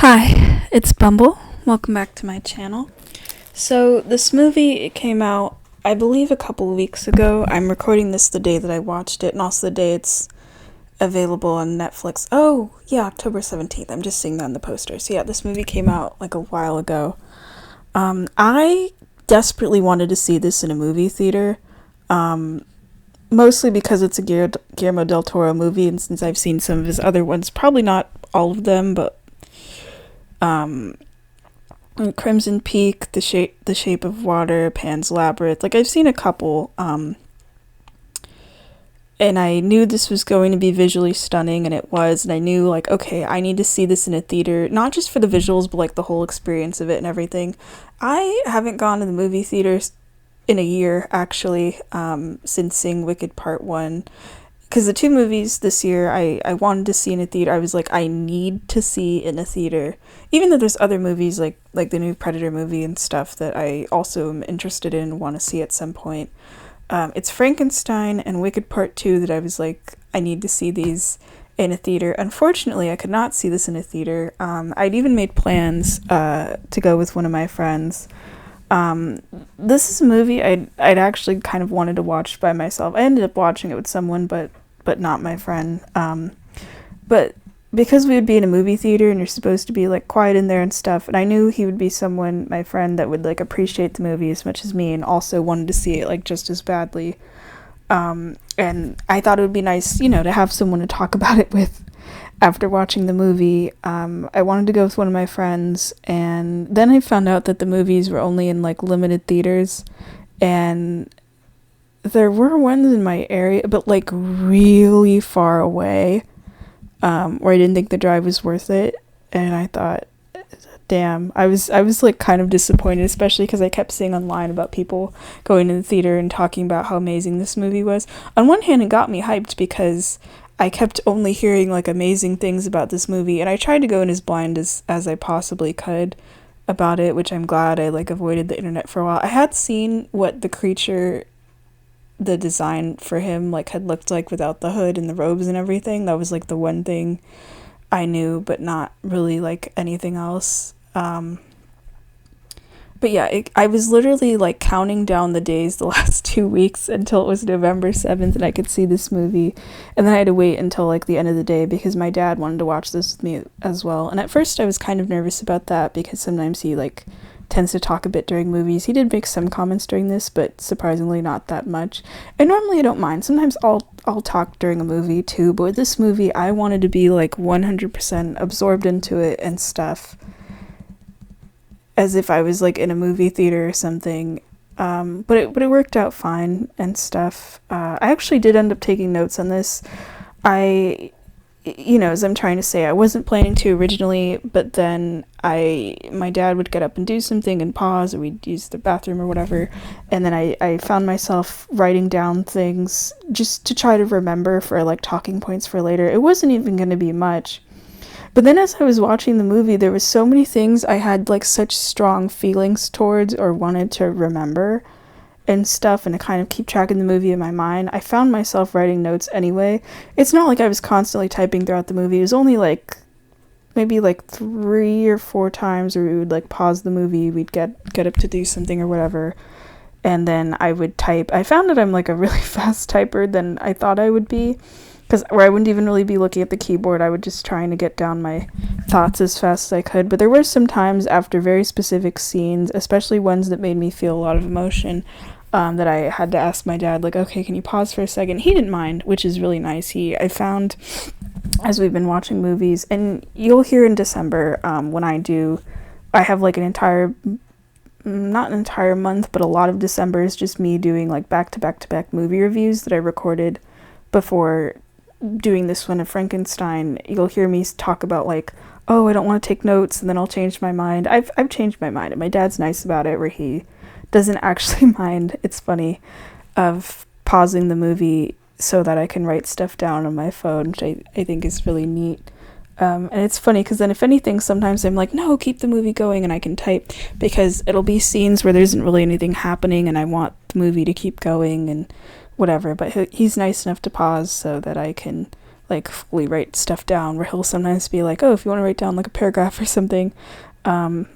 Hi, it's Bumble. Welcome back to my channel. So this movie, it came out, I believe, a couple of weeks ago. I'm recording this the day that I watched it, and also the day it's available on Netflix. Oh, yeah, October 17th. I'm just seeing that on the poster. So yeah, this movie came out like a while ago. I desperately wanted to see this in a movie theater. Mostly because it's a Guillermo del Toro movie, and since I've seen some of his other ones, probably not all of them, but Crimson Peak, The Shape of Water, Pan's Labyrinth. Like, I've seen a couple, and I knew this was going to be visually stunning, and it was, and I knew, like, okay, I need to see this in a theater, not just for the visuals, but, like, the whole experience of it and everything. I haven't gone to the movie theaters in a year, actually, since seeing Wicked Part 1. Because the two movies this year I wanted to see in a theater, I was like, I need to see in a theater. Even though there's other movies like the new Predator movie and stuff that I also am interested in and want to see at some point. It's Frankenstein and Wicked Part 2 that I was like, I need to see these in a theater. Unfortunately, I could not see this in a theater. I'd even made plans to go with one of my friends. This is a movie I'd actually kind of wanted to watch by myself. I ended up watching it with someone, but not my friend. But because we would be in a movie theater and you're supposed to be like quiet in there and stuff, and I knew he would be someone, my friend, that would like appreciate the movie as much as me and also wanted to see it like just as badly. And I thought it would be nice, to have someone to talk about it with after watching the movie. I wanted to go with one of my friends, and then I found out that the movies were only in like limited theaters, and there were ones in my area, but like really far away, where I didn't think the drive was worth it. And I thought, damn, I was like kind of disappointed, especially because I kept seeing online about people going to the theater and talking about how amazing this movie was. On one hand, it got me hyped because I kept only hearing like amazing things about this movie, and I tried to go in as blind as I possibly could about it, which I'm glad I like avoided the internet for a while. I had seen what the design for him like had looked like without the hood and the robes and everything. That was like the one thing I knew, but not really like anything else. But yeah, I was literally like counting down the days the last 2 weeks until it was November 7th and I could see this movie. And then I had to wait until like the end of the day because my dad wanted to watch this with me as well. And at first I was kind of nervous about that because sometimes he like tends to talk a bit during movies. He did make some comments during this, but surprisingly not that much. And normally I don't mind. Sometimes I'll talk during a movie too, but with this movie I wanted to be like 100% absorbed into it and stuff, as if I was like in a movie theater or something. But it worked out fine and stuff. I actually did end up taking notes on this. As I'm trying to say, I wasn't planning to originally, but then my dad would get up and do something and pause, or we'd use the bathroom or whatever, and then I found myself writing down things just to try to remember for like talking points for later. It wasn't even going to be much. But then as I was watching the movie, there was so many things I had like such strong feelings towards or wanted to remember and stuff, and to kind of keep track of the movie in my mind. I found myself writing notes anyway. It's not like I was constantly typing throughout the movie. It was only like maybe like 3 or 4 times where we would like pause the movie, we'd get up to do something or whatever, and then I would type. I found that I'm like a really fast typer than I thought I would be, because where I wouldn't even really be looking at the keyboard, I would just trying to get down my thoughts as fast as I could. But there were some times after very specific scenes, especially ones that made me feel a lot of emotion, that I had to ask my dad, like, okay, can you pause for a second? He didn't mind, which is really nice. I found, as we've been watching movies, and you'll hear in December, when I have like not an entire month, but a lot of December is just me doing like back-to-back-to-back movie reviews that I recorded before doing this one of Frankenstein. You'll hear me talk about like, oh, I don't want to take notes, and then I'll change my mind. I've changed my mind, and my dad's nice about it, where he doesn't actually mind, it's funny, of pausing the movie so that I can write stuff down on my phone, which I think is really neat. And it's funny because then if anything, sometimes I'm like, no, keep the movie going, and I can type, because it'll be scenes where there isn't really anything happening and I want the movie to keep going and whatever, but he's nice enough to pause so that I can like fully write stuff down, where he'll sometimes be like, oh, if you want to write down like a paragraph or something. But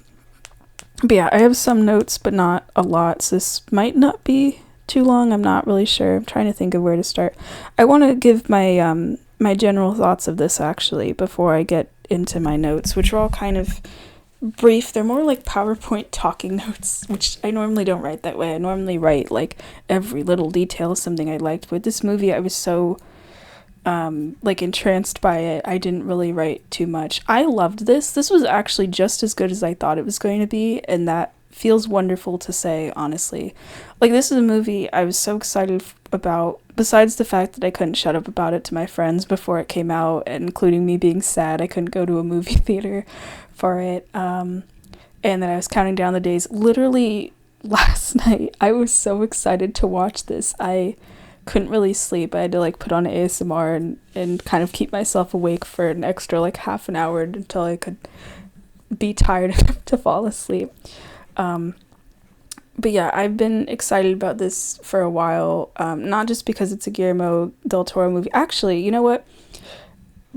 yeah, I have some notes, but not a lot, so this might not be too long. I'm not really sure. I'm trying to think of where to start. I want to give my general thoughts of this actually before I get into my notes, which are all kind of brief. They're more like PowerPoint talking notes, which I normally don't write that way. I normally write like every little detail of something I liked. But this movie, I was so like entranced by it, I didn't really write too much. I loved this. This was actually just as good as I thought it was going to be, and that feels wonderful to say, honestly. Like, this is a movie I was so excited about, besides the fact that I couldn't shut up about it to my friends before it came out, including me being sad I couldn't go to a movie theater for it. And then I was counting down the days. Literally last night, I was so excited to watch this. I couldn't really sleep. I had to like put on ASMR and kind of keep myself awake for an extra like half an hour until I could be tired enough to fall asleep. But yeah, I've been excited about this for a while, not just because it's a Guillermo del Toro movie. Actually, you know what?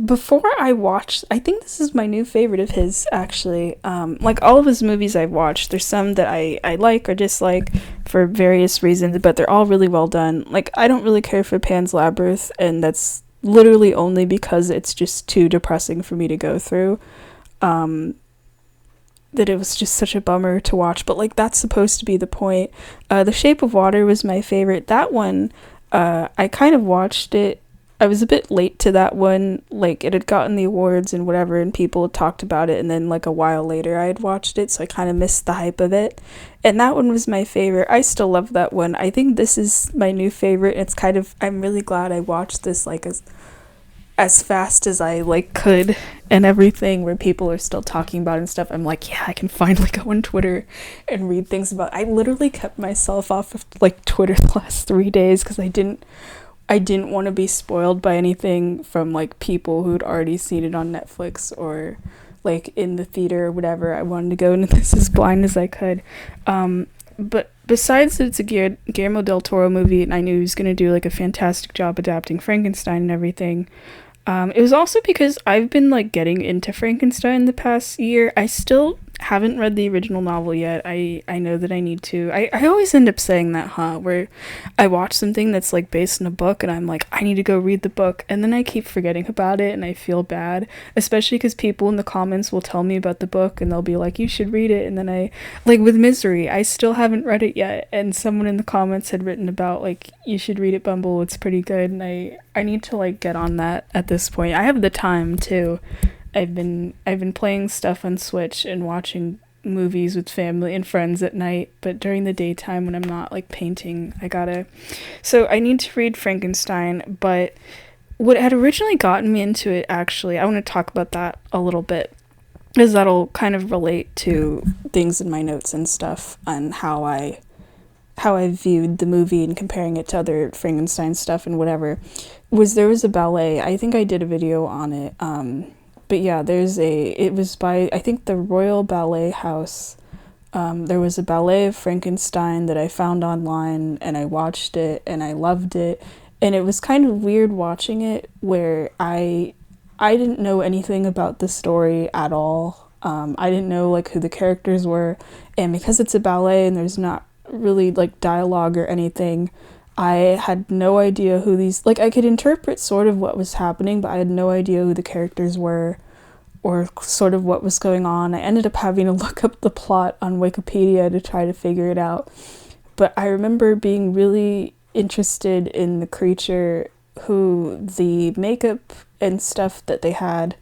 Before I watched, I think this is my new favorite of his, actually. Like, all of his movies I've watched, there's some that I like or dislike for various reasons, but they're all really well done. Like, I don't really care for Pan's Labyrinth, and that's literally only because it's just too depressing for me to go through. That it was just such a bummer to watch, but like, that's supposed to be the point. The Shape of Water was my favorite. That one, I kind of watched it. I was a bit late to that one. Like, it had gotten the awards and whatever, and people had talked about it, and then like a while later I had watched it, so I kind of missed the hype of it. And that one was my favorite. I still love that one. I think this is my new favorite. It's kind of, I'm really glad I watched this like as fast as I like could and everything, where people are still talking about it and stuff. I'm like, yeah, I can finally go on Twitter and read things about it. I literally kept myself off of like Twitter the last 3 days because I didn't want to be spoiled by anything from like people who'd already seen it on Netflix or like in the theater or whatever. I wanted to go into this as blind as I could. But besides that it's a Guillermo del Toro movie, and I knew he was going to do like a fantastic job adapting Frankenstein and everything, it was also because I've been like getting into Frankenstein the past year. I still haven't read the original novel yet. I know that I need to. I always end up saying that, where I watch something that's like based on a book and I'm like, I need to go read the book, and then I keep forgetting about it and I feel bad, especially because people in the comments will tell me about the book and they'll be like, you should read it, and then I, like with Misery, I still haven't read it yet, and someone in the comments had written about like, you should read it, Bumble, it's pretty good, and I need to like get on that at this point. I have the time too. I've been playing stuff on Switch and watching movies with family and friends at night, but during the daytime when I'm not like painting, so I need to read Frankenstein. But what had originally gotten me into it, actually, I want to talk about that a little bit, because that'll kind of relate to things in my notes and stuff, and how I viewed the movie and comparing it to other Frankenstein stuff and whatever. There was a ballet, I think I did a video on it, but yeah, it was by, I think, the Royal Ballet House. There was a ballet of Frankenstein that I found online, and I watched it, and I loved it. And it was kind of weird watching it, where I didn't know anything about the story at all. I didn't know, like, who the characters were. And because it's a ballet and there's not really, like, dialogue or anything, I had no idea who these, like, I could interpret sort of what was happening, but I had no idea who the characters were or sort of what was going on. I ended up having to look up the plot on Wikipedia to try to figure it out. But I remember being really interested in the creature, who the makeup and stuff that they had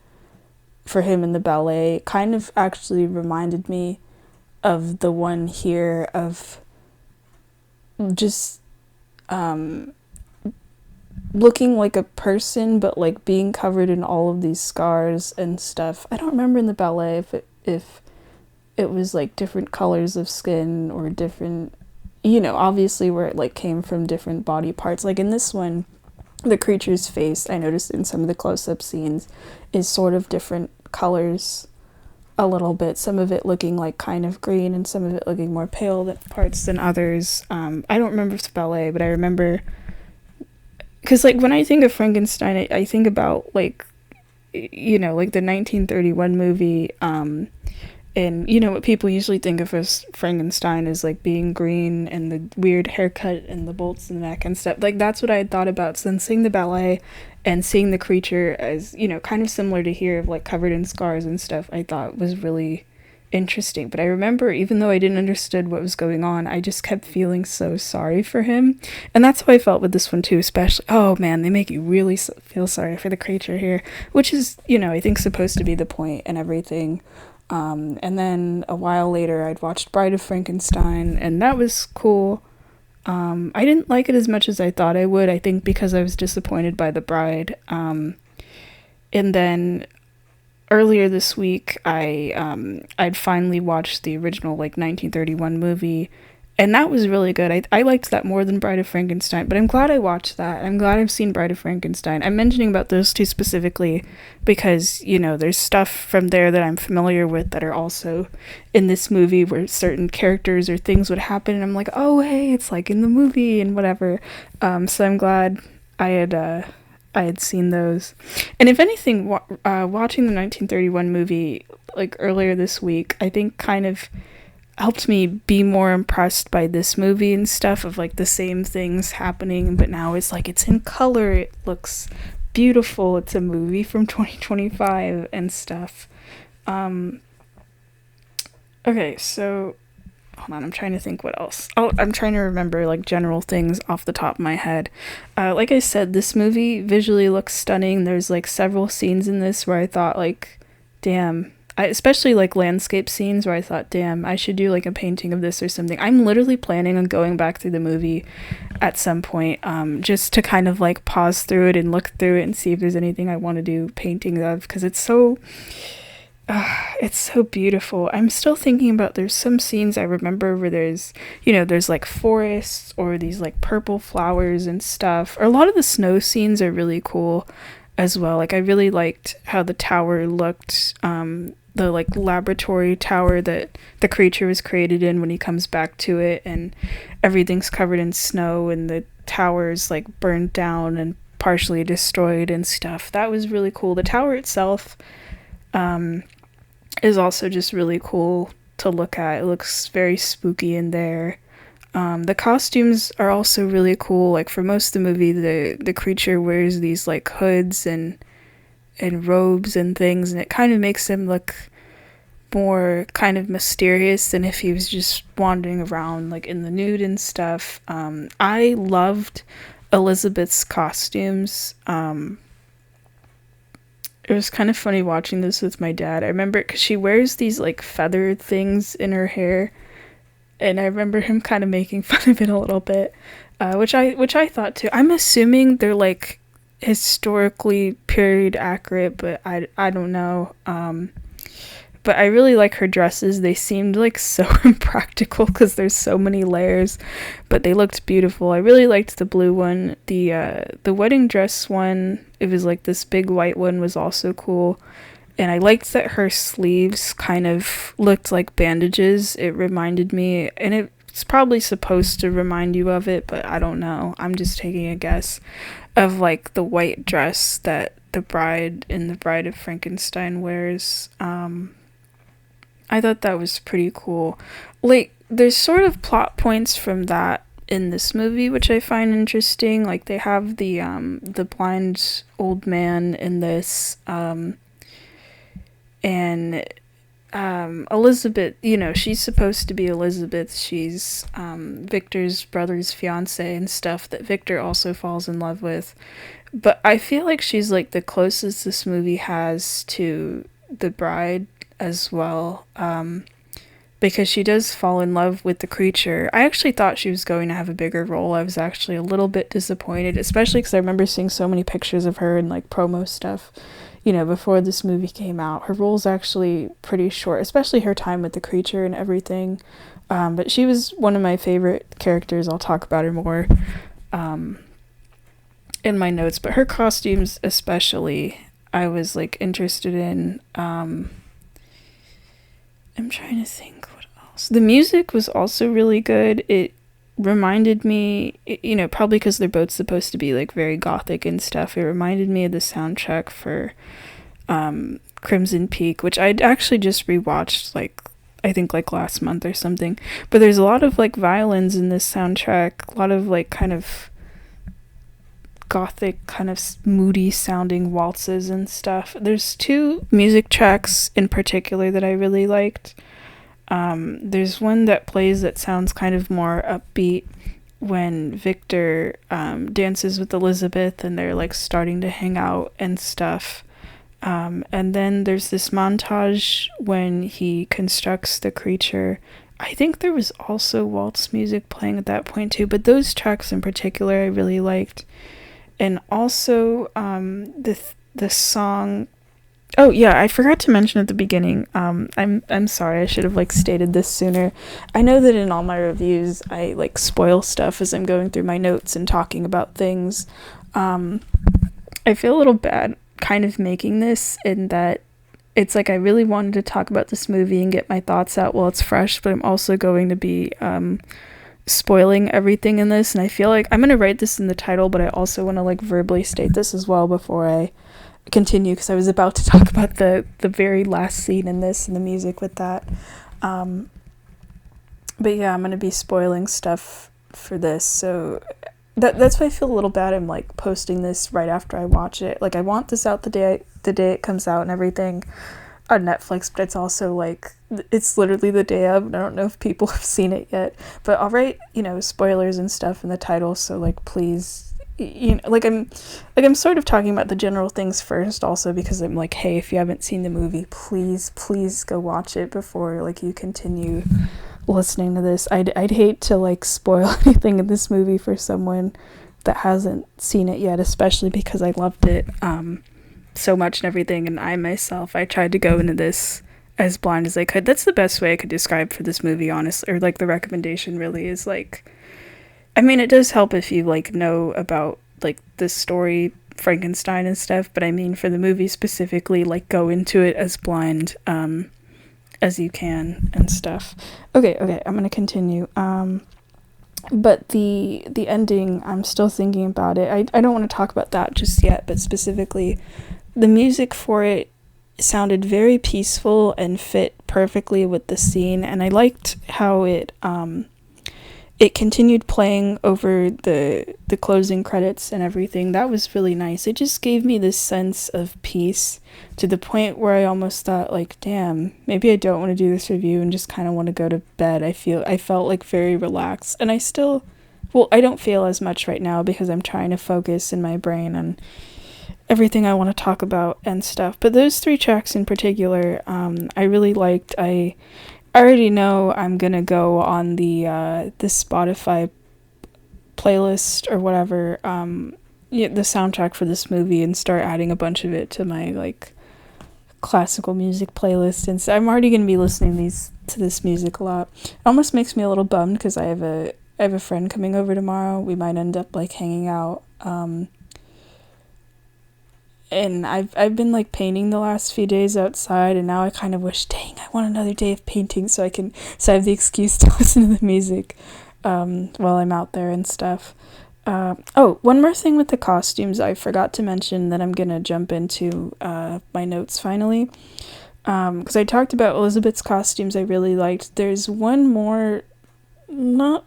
for him in the ballet kind of actually reminded me of the one here, of just looking like a person, but like being covered in all of these scars and stuff. I don't remember in the ballet if it was like different colors of skin or different, obviously where it like came from different body parts. Like in this one, the creature's face, I noticed in some of the close-up scenes, is sort of different colors a little bit, some of it looking like kind of green and some of it looking more pale parts than others. I don't remember if it's ballet, but I remember, Because, like, when I think of Frankenstein, I think about, like, like the 1931 movie, and what people usually think of as Frankenstein is like being green and the weird haircut and the bolts in the neck and stuff. Like, that's what I had thought about. So then seeing the ballet and seeing the creature as, kind of similar to here, of like covered in scars and stuff, I thought was really interesting. But I remember, even though I didn't understand what was going on, I just kept feeling so sorry for him. And that's how I felt with this one too, especially. Oh man, they make you really feel sorry for the creature here, which is, I think supposed to be the point and everything. And then a while later, I'd watched Bride of Frankenstein, and that was cool. I didn't like it as much as I thought I would, I think because I was disappointed by the bride. And then earlier this week, I'd finally watched the original, like, 1931 movie, and that was really good. I liked that more than Bride of Frankenstein, but I'm glad I watched that. I'm glad I've seen Bride of Frankenstein. I'm mentioning about those two specifically because, there's stuff from there that I'm familiar with that are also in this movie, where certain characters or things would happen, and I'm like, oh, hey, it's like in the movie and whatever. So I'm glad I had seen those. And if anything, watching the 1931 movie, like, earlier this week, I think kind of helped me be more impressed by this movie and stuff, of like the same things happening, but now it's like it's in color, it looks beautiful, it's a movie from 2025 and stuff. Okay, so hold on, I'm trying to think what else. Oh, I'm trying to remember like general things off the top of my head. Like I said, this movie visually looks stunning. There's like several scenes in this where I thought, like, damn, especially like landscape scenes where I thought, damn, I should do like a painting of this or something. I'm literally planning on going back through the movie at some point, just to kind of like pause through it and look through it and see if there's anything I want to do paintings of, because it's so beautiful. I'm still thinking about, there's some scenes I remember where there's like forests or these like purple flowers and stuff. Or a lot of the snow scenes are really cool as well. Like, I really liked how the tower looked, the like laboratory tower that the creature was created in when he comes back to it, and everything's covered in snow and the tower's like burned down and partially destroyed and stuff. That was really cool. The tower itself is also just really cool to look at. It looks very spooky in there. The costumes are also really cool. Like, for most of the movie, the creature wears these like hoods and robes and things, and it kind of makes him look more kind of mysterious than if he was just wandering around like in the nude and stuff. I loved Elizabeth's costumes. It was kind of funny watching this with my dad. I remember, because she wears these like feather things in her hair, and I remember him kind of making fun of it a little bit, which I thought too. I'm assuming they're like historically period accurate, but I don't know. But I really like her dresses. They seemed like so impractical because there's so many layers, but they looked beautiful. I really liked the blue one. The wedding dress one, it was like this big white one, was also cool. And I liked that her sleeves kind of looked like bandages. It reminded me, and it's probably supposed to remind you of it, but I don't know. I'm just taking a guess, of like the white dress that the bride in the Bride of Frankenstein wears. I thought that was pretty cool. Like, there's sort of plot points from that in this movie, which I find interesting. Like, they have the blind old man in this, and Elizabeth, she's supposed to be Elizabeth. She's Victor's brother's fiance and stuff that Victor also falls in love with. But I feel like she's like the closest this movie has to the bride as well, because she does fall in love with the creature. I actually thought she was going to have a bigger role. I was actually a little bit disappointed, especially because I remember seeing so many pictures of her and like promo stuff, before this movie came out. Her role's actually pretty short, especially her time with the creature and everything. But she was one of my favorite characters. I'll talk about her more in my notes. But her costumes especially, I was like interested in. I'm trying to think what else. The music was also really good. It reminded me, probably because they're both supposed to be like very gothic and stuff. It reminded me of the soundtrack for Crimson Peak, which I'd actually just rewatched like I think like last month or something. But there's a lot of like violins in this soundtrack, a lot of like kind of gothic, kind of moody sounding waltzes and stuff. There's two music tracks in particular that I really liked. There's one that plays that sounds kind of more upbeat when Victor dances with Elizabeth and they're like starting to hang out and stuff. And then there's this montage when he constructs the creature. I think there was also waltz music playing at that point too, but those tracks in particular I really liked. And also the song. Oh yeah, I forgot to mention at the beginning. I'm sorry. I should have like stated this sooner. I know that in all my reviews, I like spoil stuff as I'm going through my notes and talking about things. I feel a little bad, kind of making this in that it's like I really wanted to talk about this movie and get my thoughts out while it's fresh, but I'm also going to be spoiling everything in this, and I feel like I'm gonna write this in the title, but I also want to like verbally state this as well before I continue, because I was about to talk about the very last scene in this and the music with that. But yeah, I'm gonna be spoiling stuff for this, so that's why I feel a little bad. I'm like posting this right after I watch it. Like I want this out the day it comes out and everything on Netflix, but it's also like it's literally the day of, and I don't know if people have seen it yet, but I'll write spoilers and stuff in the title, so like please, I'm sort of talking about the general things first also, because I'm like, hey, if you haven't seen the movie, please go watch it before like you continue listening to this. I'd hate to like spoil anything in this movie for someone that hasn't seen it yet, especially because I loved it so much and everything, and I tried to go into this as blind as I could. That's the best way I could describe for this movie, honestly, or like the recommendation really is like, I mean, it does help if you like know about like the story Frankenstein and stuff, but I mean for the movie specifically, like go into it as blind as you can and stuff. Okay, I'm gonna continue. But the ending, I'm still thinking about it. I don't want to talk about that just yet, but specifically the music for it sounded very peaceful and fit perfectly with the scene, and I liked how it continued playing over the closing credits and everything. That was really nice. It just gave me this sense of peace to the point where I almost thought like, damn, maybe I don't want to do this review and just kind of want to go to bed. I felt like very relaxed, and I don't feel as much right now because I'm trying to focus in my brain on everything I want to talk about and stuff. But those three tracks in particular, I really liked. I already know I'm gonna go on the Spotify playlist or whatever, the soundtrack for this movie, and start adding a bunch of it to my like classical music playlist. And so I'm already gonna be listening to this music a lot. It almost makes me a little bummed because I have a friend coming over tomorrow. We might end up like hanging out. And I've been like painting the last few days outside, and now I kind of wish, dang, I want another day of painting so I have the excuse to listen to the music while I'm out there and stuff. One more thing with the costumes I forgot to mention that I'm gonna jump into my notes finally, because I talked about Elizabeth's costumes I really liked. There's one more, not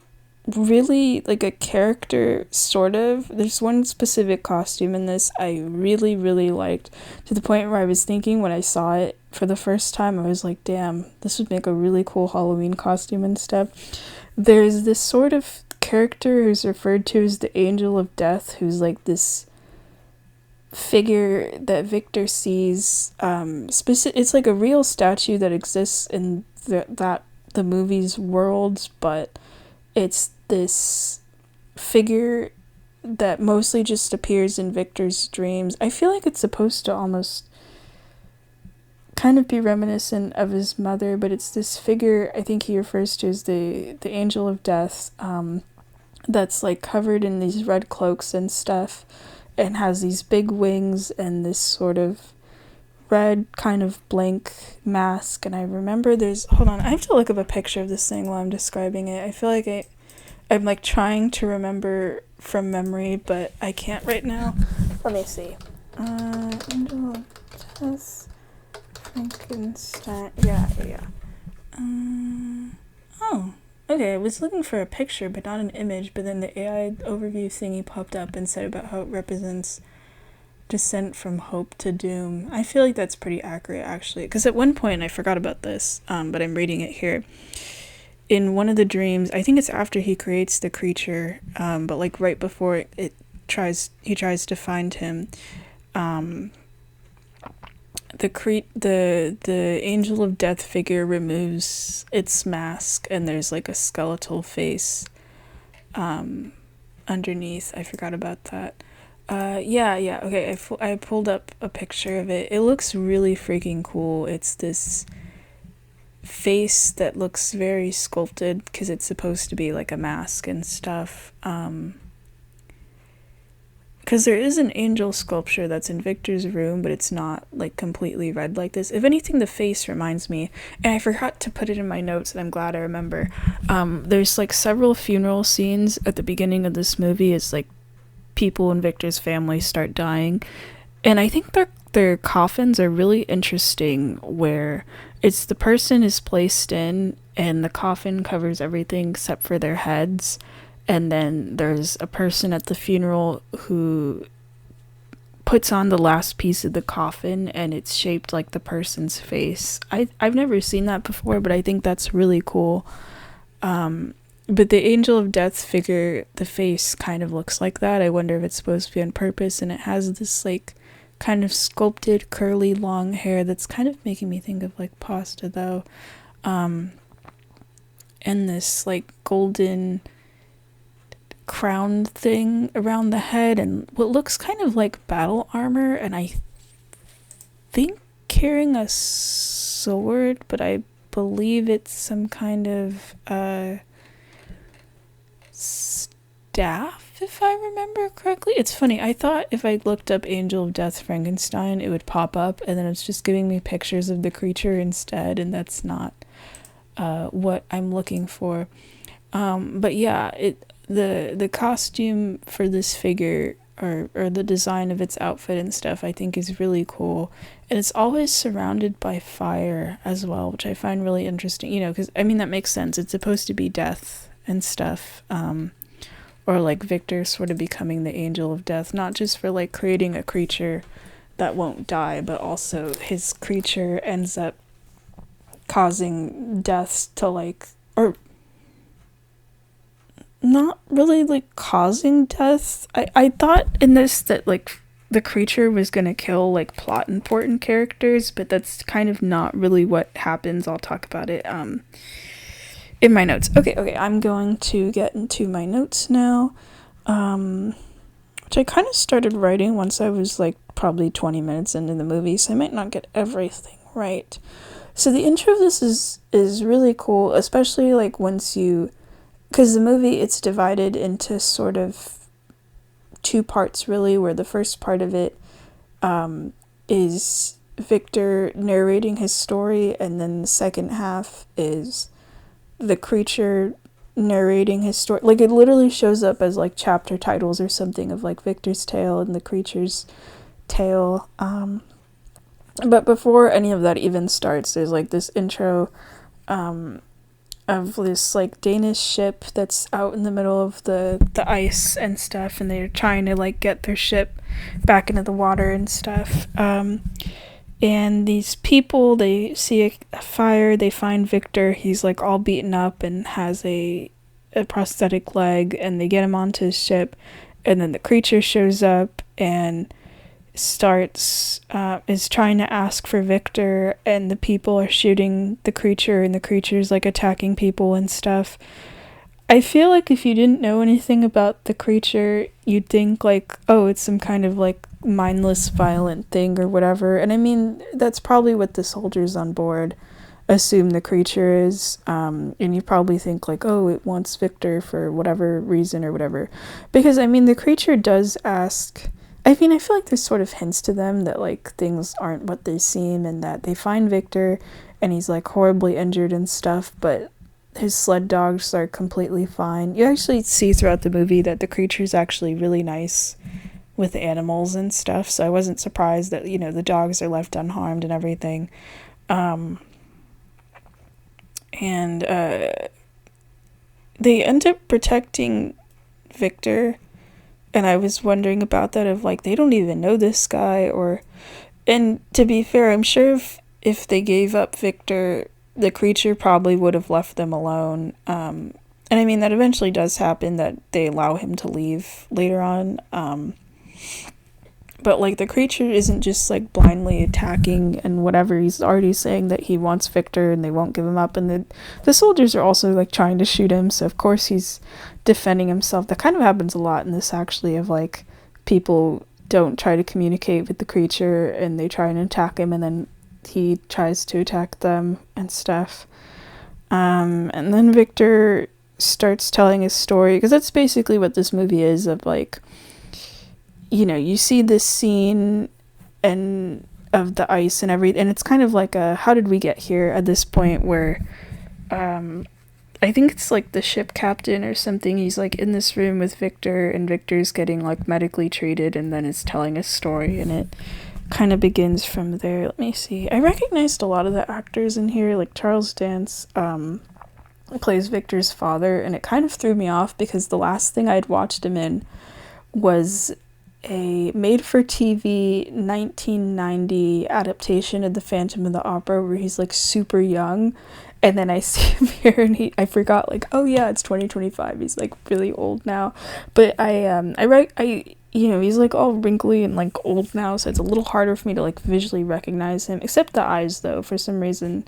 really like a character, sort of. There's one specific costume in this I really, really liked, to the point where I was thinking when I saw it for the first time, I was like, damn, this would make a really cool Halloween costume and stuff. There's this sort of character who's referred to as the Angel of Death, who's like this figure that Victor sees. It's like a real statue that exists in the movie's world, but it's this figure that mostly just appears in Victor's dreams. I feel like it's supposed to almost kind of be reminiscent of his mother, but it's this figure I think he refers to as the Angel of Death, that's like covered in these red cloaks and stuff, and has these big wings and this sort of red kind of blank mask. And I remember hold on, I have to look up a picture of this thing while I'm describing it. I feel like I I'm like trying to remember from memory, but I can't right now. Let me see. Angel of Death, Frankenstein. Yeah. Oh, okay. I was looking for a picture, but not an image. But then the AI overview thingy popped up and said about how it represents descent from hope to doom. I feel like that's pretty accurate, actually. Because at one point, I forgot about this, but I'm reading it here. In one of the dreams, I think it's after he creates the creature, but like right before he tries to find him. The angel of death figure removes its mask, and there's like a skeletal face underneath. I forgot about that. Yeah. Okay, I pulled up a picture of it. It looks really freaking cool. It's this face that looks very sculpted because it's supposed to be like a mask and stuff. Because there is an angel sculpture that's in Victor's room, but it's not like completely red like this. If anything, the face reminds me, and I forgot to put it in my notes, and I'm glad I remember. There's like several funeral scenes at the beginning of this movie. It's like people in Victor's family start dying, and I think their coffins are really interesting, where it's the person is placed in, and the coffin covers everything except for their heads. And then there's a person at the funeral who puts on the last piece of the coffin, and it's shaped like the person's face. I've never seen that before, but I think that's really cool. But the angel of death figure, the face kind of looks like that. I wonder if it's supposed to be on purpose, and it has this like kind of sculpted curly long hair that's kind of making me think of like pasta though. And this like golden crown thing around the head, and what looks kind of like battle armor, and I think carrying a sword, but I believe it's some kind of staff, if I remember correctly. It's funny, I thought if I looked up Angel of Death Frankenstein it would pop up, and then it's just giving me pictures of the creature instead, and that's not what I'm looking for. But yeah, the costume for this figure, or the design of its outfit and stuff, I think is really cool. And it's always surrounded by fire as well, which I find really interesting, because I mean that makes sense. It's supposed to be death and stuff, or like Victor sort of becoming the angel of death, not just for like creating a creature that won't die, but also his creature ends up causing deaths to like, or not really like causing death. I thought in this that like the creature was gonna kill like plot important characters, but that's kind of not really what happens. I'll talk about it in my notes. Okay, I'm going to get into my notes now, which I kind of started writing once I was like probably 20 minutes into the movie, so I might not get everything right. So the intro of this is really cool, especially like once you, because the movie, it's divided into sort of two parts really, where the first part of it is Victor narrating his story, and then the second half is the creature narrating his story. Like it literally shows up as like chapter titles or something of like Victor's tale and the creature's tale. But before any of that even starts, there's like this intro of this like Danish ship that's out in the middle of the ice and stuff, and they're trying to like get their ship back into the water and stuff. And these people, they see a fire, they find Victor, he's like all beaten up and has a prosthetic leg, and they get him onto his ship, and then the creature shows up and is trying to ask for Victor, and the people are shooting the creature, and the creature's like attacking people and stuff. I feel like if you didn't know anything about the creature, you'd think like, oh, it's some kind of like mindless violent thing or whatever. And I mean, that's probably what the soldiers on board assume the creature is, and you probably think like, oh, it wants Victor for whatever reason or whatever, because I mean the creature does ask. I mean, I feel like there's sort of hints to them that, like, things aren't what they seem, and that they find Victor, and he's, like, horribly injured and stuff, but his sled dogs are completely fine. You actually see throughout the movie that the creature's actually really nice with animals and stuff, so I wasn't surprised that, the dogs are left unharmed and everything. Um, and they end up protecting Victor, and I was wondering about that of like they don't even know this guy or and to be fair, I'm sure if they gave up Victor, the creature probably would have left them alone. And I mean that eventually does happen that they allow him to leave later on. But like the creature isn't just like blindly attacking and whatever. He's already saying that he wants Victor and they won't give him up. And the soldiers are also like trying to shoot him. So of course he's defending himself. That kind of happens a lot in this actually of like people don't try to communicate with the creature and they try and attack him and then he tries to attack them and stuff. And then Victor starts telling his story because that's basically what this movie is of like you see this scene and of the ice and everything, and it's kind of like a how did we get here at this point where I think it's like the ship captain or something. He's like in this room with Victor, and Victor's getting like medically treated, and then is telling a story, and it kind of begins from there. Let me see. I recognized a lot of the actors in here, like Charles Dance plays Victor's father, and it kind of threw me off because the last thing I'd watched him in was a made-for-TV 1990 adaptation of The Phantom of the Opera where he's like super young, and then I see him here and I forgot like, oh yeah, it's 2025. He's like really old now, but he's like all wrinkly and like old now, so it's a little harder for me to like visually recognize him. Except the eyes, though, for some reason.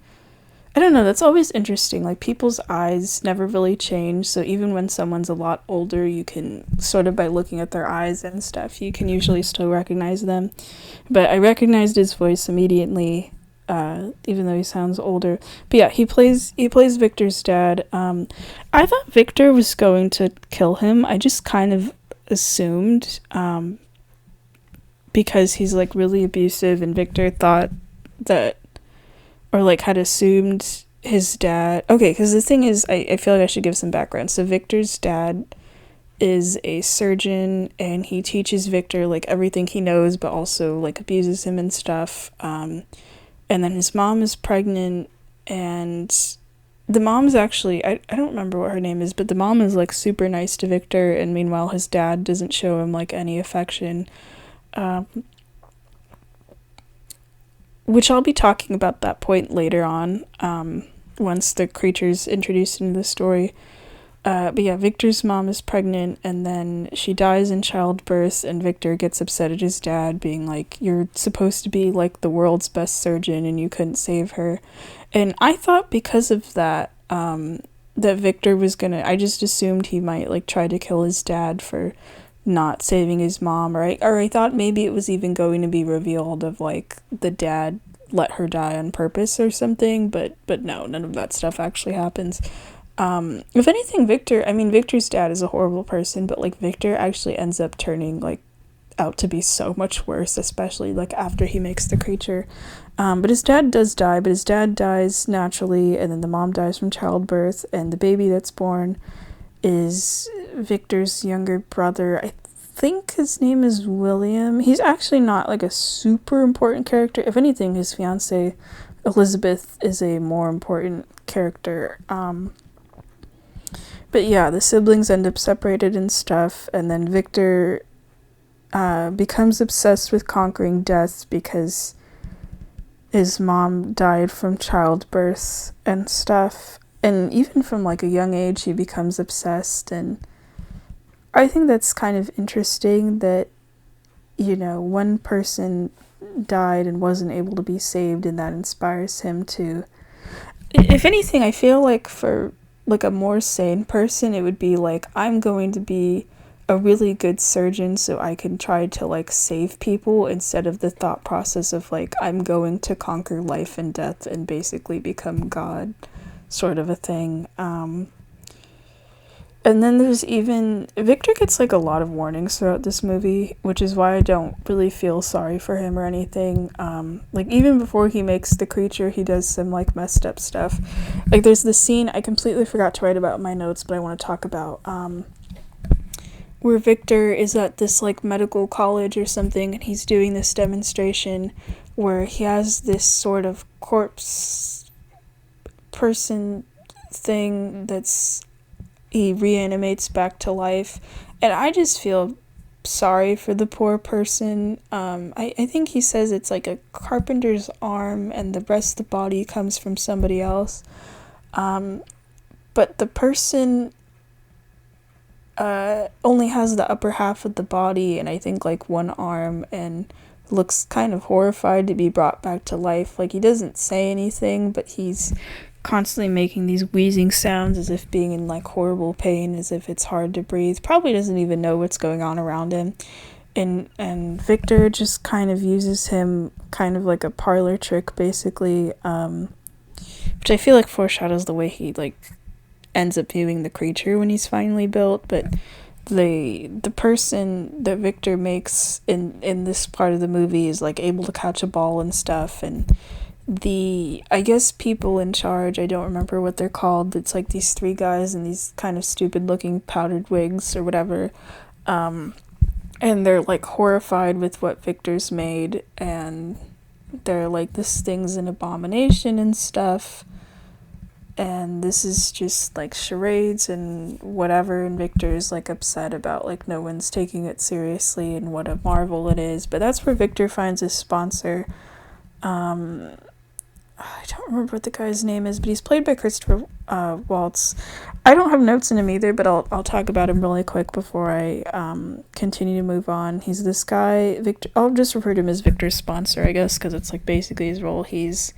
I don't know, that's always interesting. Like, people's eyes never really change, so even when someone's a lot older, you can, sort of by looking at their eyes and stuff, you can usually still recognize them. But I recognized his voice immediately, even though he sounds older. But yeah, he plays Victor's dad. I thought Victor was going to kill him. I just kind of assumed, because he's, like, really abusive, and Victor thought that or like had assumed his dad. Okay, because the thing is, I feel like I should give some background. So Victor's dad is a surgeon, and he teaches Victor like everything he knows, but also like abuses him and stuff. And then his mom is pregnant, and the mom's actually, I don't remember what her name is, but the mom is like super nice to Victor, and meanwhile his dad doesn't show him like any affection. Which I'll be talking about that point later on, once the creature's introduced into the story. But yeah, Victor's mom is pregnant, and then she dies in childbirth, and Victor gets upset at his dad, being like, you're supposed to be, like, the world's best surgeon, and you couldn't save her. And I thought because of that, that Victor was I just assumed he might, like, try to kill his dad for not saving his mom, or I thought maybe it was even going to be revealed of like the dad let her die on purpose or something, but no, none of that stuff actually happens. If anything, Victor's dad is a horrible person, but like Victor actually ends up turning like out to be so much worse, especially like after he makes the creature. But his dad does die, but his dad dies naturally, and then the mom dies from childbirth, and the baby that's born is Victor's younger brother. I think his name is William. He's actually not like a super important character. If anything, his fiance Elizabeth is a more important character. But yeah, the siblings end up separated and stuff, and then Victor becomes obsessed with conquering death because his mom died from childbirth and stuff. And even from like a young age, he becomes obsessed. And I think that's kind of interesting that, one person died and wasn't able to be saved, and that inspires him to. If anything, I feel like for like a more sane person, it would be like, I'm going to be a really good surgeon so I can try to like save people, instead of the thought process of like, I'm going to conquer life and death and basically become God, sort of a thing. And then there's even Victor gets like a lot of warnings throughout this movie, which is why I don't really feel sorry for him or anything. Like even before he makes the creature, he does some like messed up stuff. Like there's this scene I completely forgot to write about in my notes, but I want to talk about where Victor is at this like medical college or something, and he's doing this demonstration where he has this sort of corpse person thing that's he reanimates back to life, and I just feel sorry for the poor person. I think he says it's like a carpenter's arm and the rest of the body comes from somebody else. But the person only has the upper half of the body and I think like one arm, and looks kind of horrified to be brought back to life. Like he doesn't say anything, but he's constantly making these wheezing sounds as if being in like horrible pain, as if it's hard to breathe. Probably doesn't even know what's going on around him. And Victor just kind of uses him kind of like a parlor trick basically, which I feel like foreshadows the way he like ends up viewing the creature when he's finally built. But the person that Victor makes in this part of the movie is like able to catch a ball and stuff, and I guess people in charge, I don't remember what they're called, it's like these three guys in these kind of stupid looking powdered wigs or whatever, and they're like horrified with what Victor's made, and they're like, this thing's an abomination and stuff, and this is just like charades and whatever, and Victor's like upset about like no one's taking it seriously and what a marvel it is. But that's where Victor finds his sponsor. I don't remember what the guy's name is, but he's played by Christopher Waltz. I don't have notes in him either, but I'll talk about him really quick before I continue to move on. He's this guy, Victor. I'll just refer to him as Victor's sponsor, I guess, because it's like basically his role. He's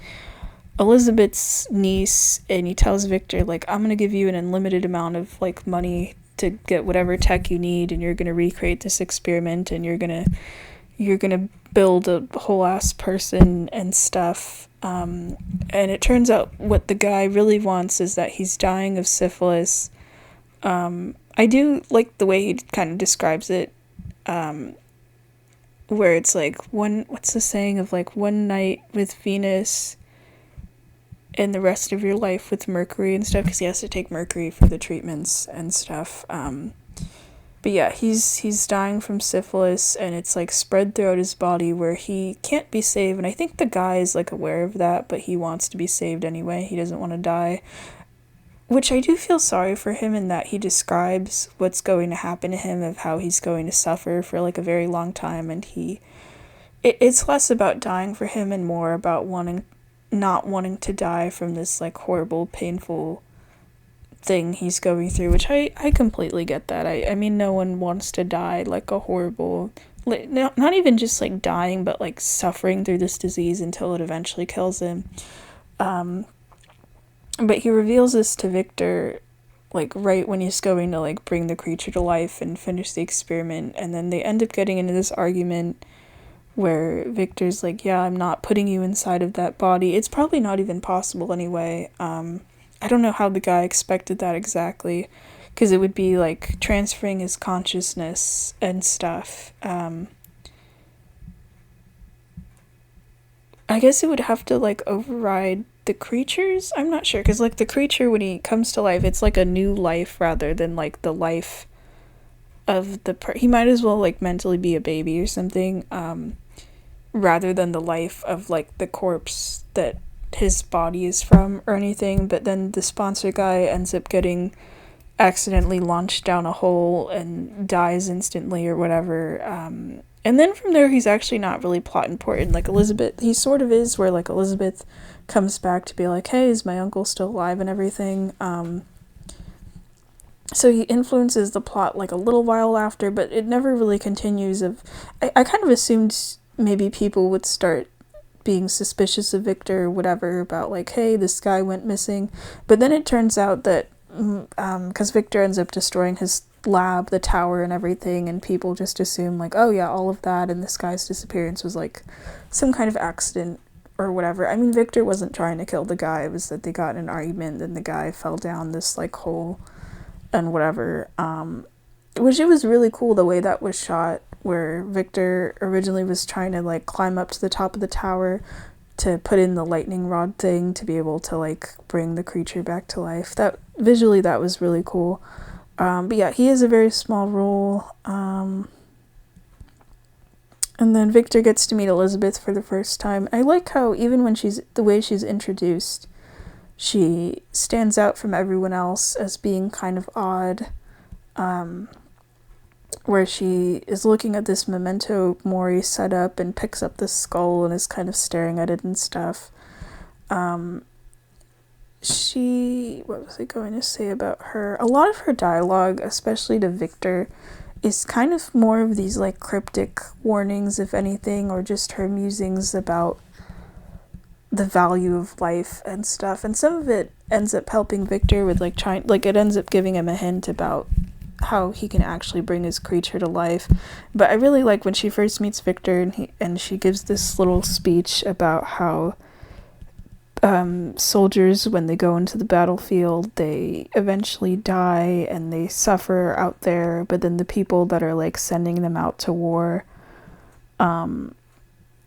Elizabeth's niece, and he tells Victor like, I'm gonna give you an unlimited amount of like money to get whatever tech you need, and you're gonna recreate this experiment, and you're gonna build a whole ass person and stuff. And it turns out what the guy really wants is that he's dying of syphilis. I do like the way he kind of describes it, where it's like what's the saying of like one night with Venus and the rest of your life with Mercury and stuff, because he has to take Mercury for the treatments and stuff. But yeah, he's dying from syphilis, and it's like spread throughout his body where he can't be saved. And I think the guy is like aware of that, but he wants to be saved anyway. He doesn't want to die. Which I do feel sorry for him in that he describes what's going to happen to him, of how he's going to suffer for like a very long time, and it's less about dying for him and more about not wanting to die from this like horrible, painful thing he's going through, which I completely get that. I mean, no one wants to die like a horrible, like, not even just like dying, but like suffering through this disease until it eventually kills him. But he reveals this to Victor like right when he's going to like bring the creature to life and finish the experiment, and then they end up getting into this argument where Victor's like, yeah, I'm not putting you inside of that body. It's probably not even possible anyway. I don't know how the guy expected that exactly, because it would be like transferring his consciousness and stuff. I guess it would have to like override the creatures. I'm not sure, because like the creature, when he comes to life, it's like a new life rather than like the life of he might as well like mentally be a baby or something, rather than the life of like the corpse that his body is from or anything. But then the sponsor guy ends up getting accidentally launched down a hole and dies instantly or whatever, and then from there he's actually not really plot important. Like Elizabeth, he sort of is, where like Elizabeth comes back to be like, hey, is my uncle still alive and everything. So he influences the plot like a little while after, but it never really continues. I kind of assumed maybe people would start being suspicious of Victor or whatever, about like, hey, this guy went missing. But then it turns out that because Victor ends up destroying his lab, the tower and everything, and people just assume like, oh yeah, all of that and this guy's disappearance was like some kind of accident or whatever. I mean, Victor wasn't trying to kill the guy. It was that they got in an argument and the guy fell down this like hole and whatever. Which it was really cool the way that was shot, where Victor originally was trying to like climb up to the top of the tower to put in the lightning rod thing to be able to like bring the creature back to life. That visually that was really cool. But yeah, he has a very small role. And then Victor gets to meet Elizabeth for the first time. I like how even when the way she's introduced, she stands out from everyone else as being kind of odd. Where she is looking at this memento mori setup and picks up the skull and is kind of staring at it and stuff. What was I going to say about her? A lot of her dialogue, especially to Victor, is kind of more of these like cryptic warnings, if anything, or just her musings about the value of life and stuff. And some of it ends up helping Victor with like it ends up giving him a hint about how he can actually bring his creature to life. But I really like when she first meets Victor and she gives this little speech about how soldiers, when they go into the battlefield, they eventually die and they suffer out there, but then the people that are like sending them out to war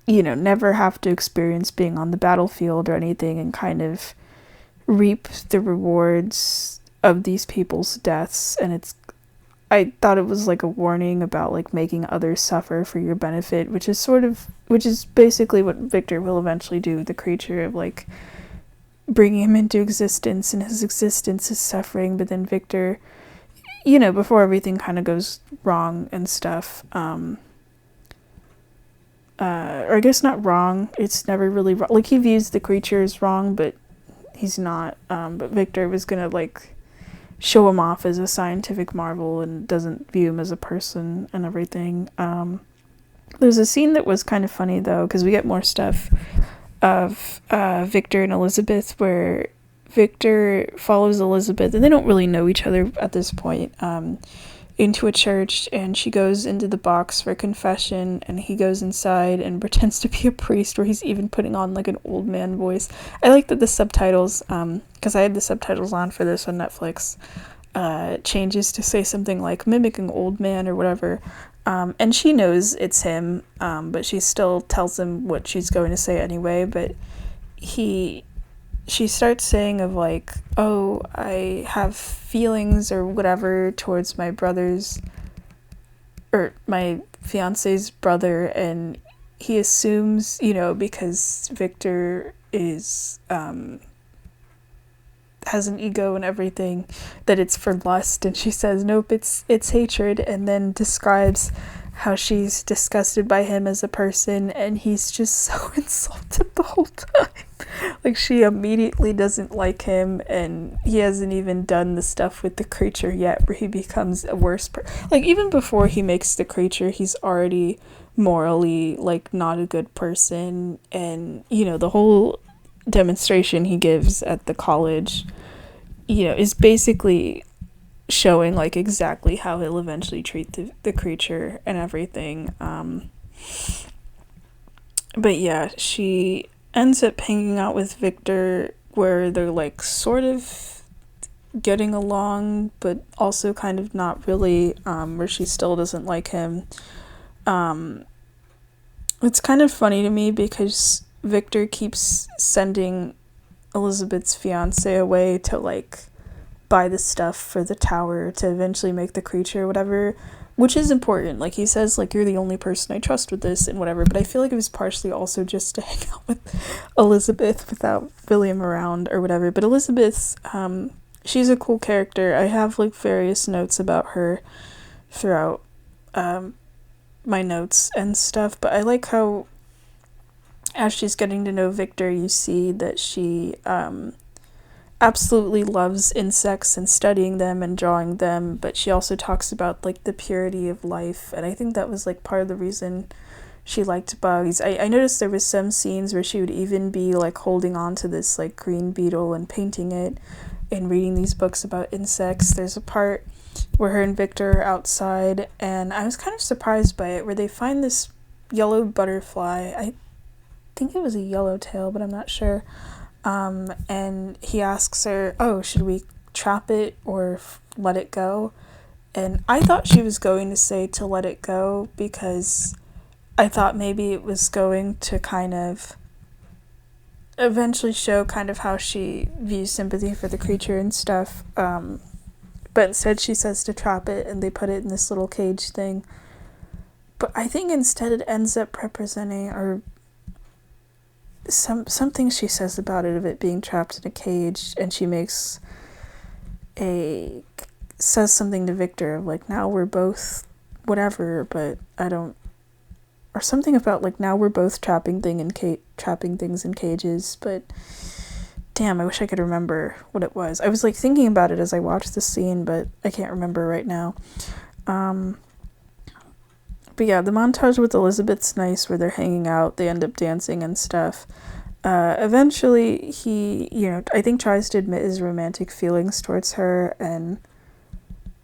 never have to experience being on the battlefield or anything, and kind of reap the rewards of these people's deaths. And I thought it was like a warning about like making others suffer for your benefit, which is basically what Victor will eventually do, the creature of like bringing him into existence, and his existence is suffering. But then Victor, before everything kind of goes wrong and stuff, or I guess not wrong, it's never really wrong. Like, he views the creature as wrong, but he's not. But Victor was gonna like show him off as a scientific marvel and doesn't view him as a person and everything. There's a scene that was kind of funny though, because we get more stuff of Victor and Elizabeth, where Victor follows Elizabeth, and they don't really know each other at this point, into a church, and she goes into the box for confession, and he goes inside and pretends to be a priest, where he's even putting on like an old man voice. I like that the subtitles, because I had the subtitles on for this on Netflix, changes to say something like mimicking old man or whatever, and she knows it's him, but she still tells him what she's going to say anyway. But she starts saying of like, oh, I have feelings or whatever towards my brother's, or my fiance's brother, and he assumes, because Victor is has an ego and everything, that it's for lust. And she says nope, it's hatred, and then describes how she's disgusted by him as a person, and he's just so insulted the whole time. Like, she immediately doesn't like him, and he hasn't even done the stuff with the creature yet where he becomes a worse like, even before he makes the creature, he's already morally like not a good person. And the whole demonstration he gives at the college is basically showing like exactly how he'll eventually treat the creature and everything. But yeah, she ends up hanging out with Victor, where they're like sort of getting along, but also kind of not really, where she still doesn't like him. It's kind of funny to me because Victor keeps sending Elizabeth's fiance away to like buy the stuff for the tower to eventually make the creature or whatever, which is important. Like, he says like, you're the only person I trust with this and whatever, but I feel like it was partially also just to hang out with Elizabeth without William around or whatever. But Elizabeth's she's a cool character. I have like various notes about her throughout my notes and stuff, but I like how as she's getting to know Victor, you see that she absolutely loves insects and studying them and drawing them, but she also talks about like the purity of life, and I think that was like part of the reason she liked bugs. I noticed there was some scenes where she would even be like holding on to this like green beetle and painting it and reading these books about insects. There's a part where her and Victor are outside, and I was kind of surprised by it, where they find this yellow butterfly. I think it was a yellowtail, but I'm not sure. And he asks her, oh, should we trap it or let it go. And I thought she was going to say to let it go because I thought maybe it was going to kind of eventually show kind of how she views sympathy for the creature and stuff. But instead she says to trap it and they put it in this little cage thing. But I think instead it ends up representing, or something she says about it, of it being trapped in a cage, and she says something to Victor, like, now we're both whatever, but I don't, or something about, like, now we're both trapping things in cages, but damn, I wish I could remember what it was. I was, like, thinking about it as I watched the scene, but I can't remember right now. But yeah, the montage with Elizabeth's nice, where they're hanging out, they end up dancing and stuff. Eventually, he, I think tries to admit his romantic feelings towards her, and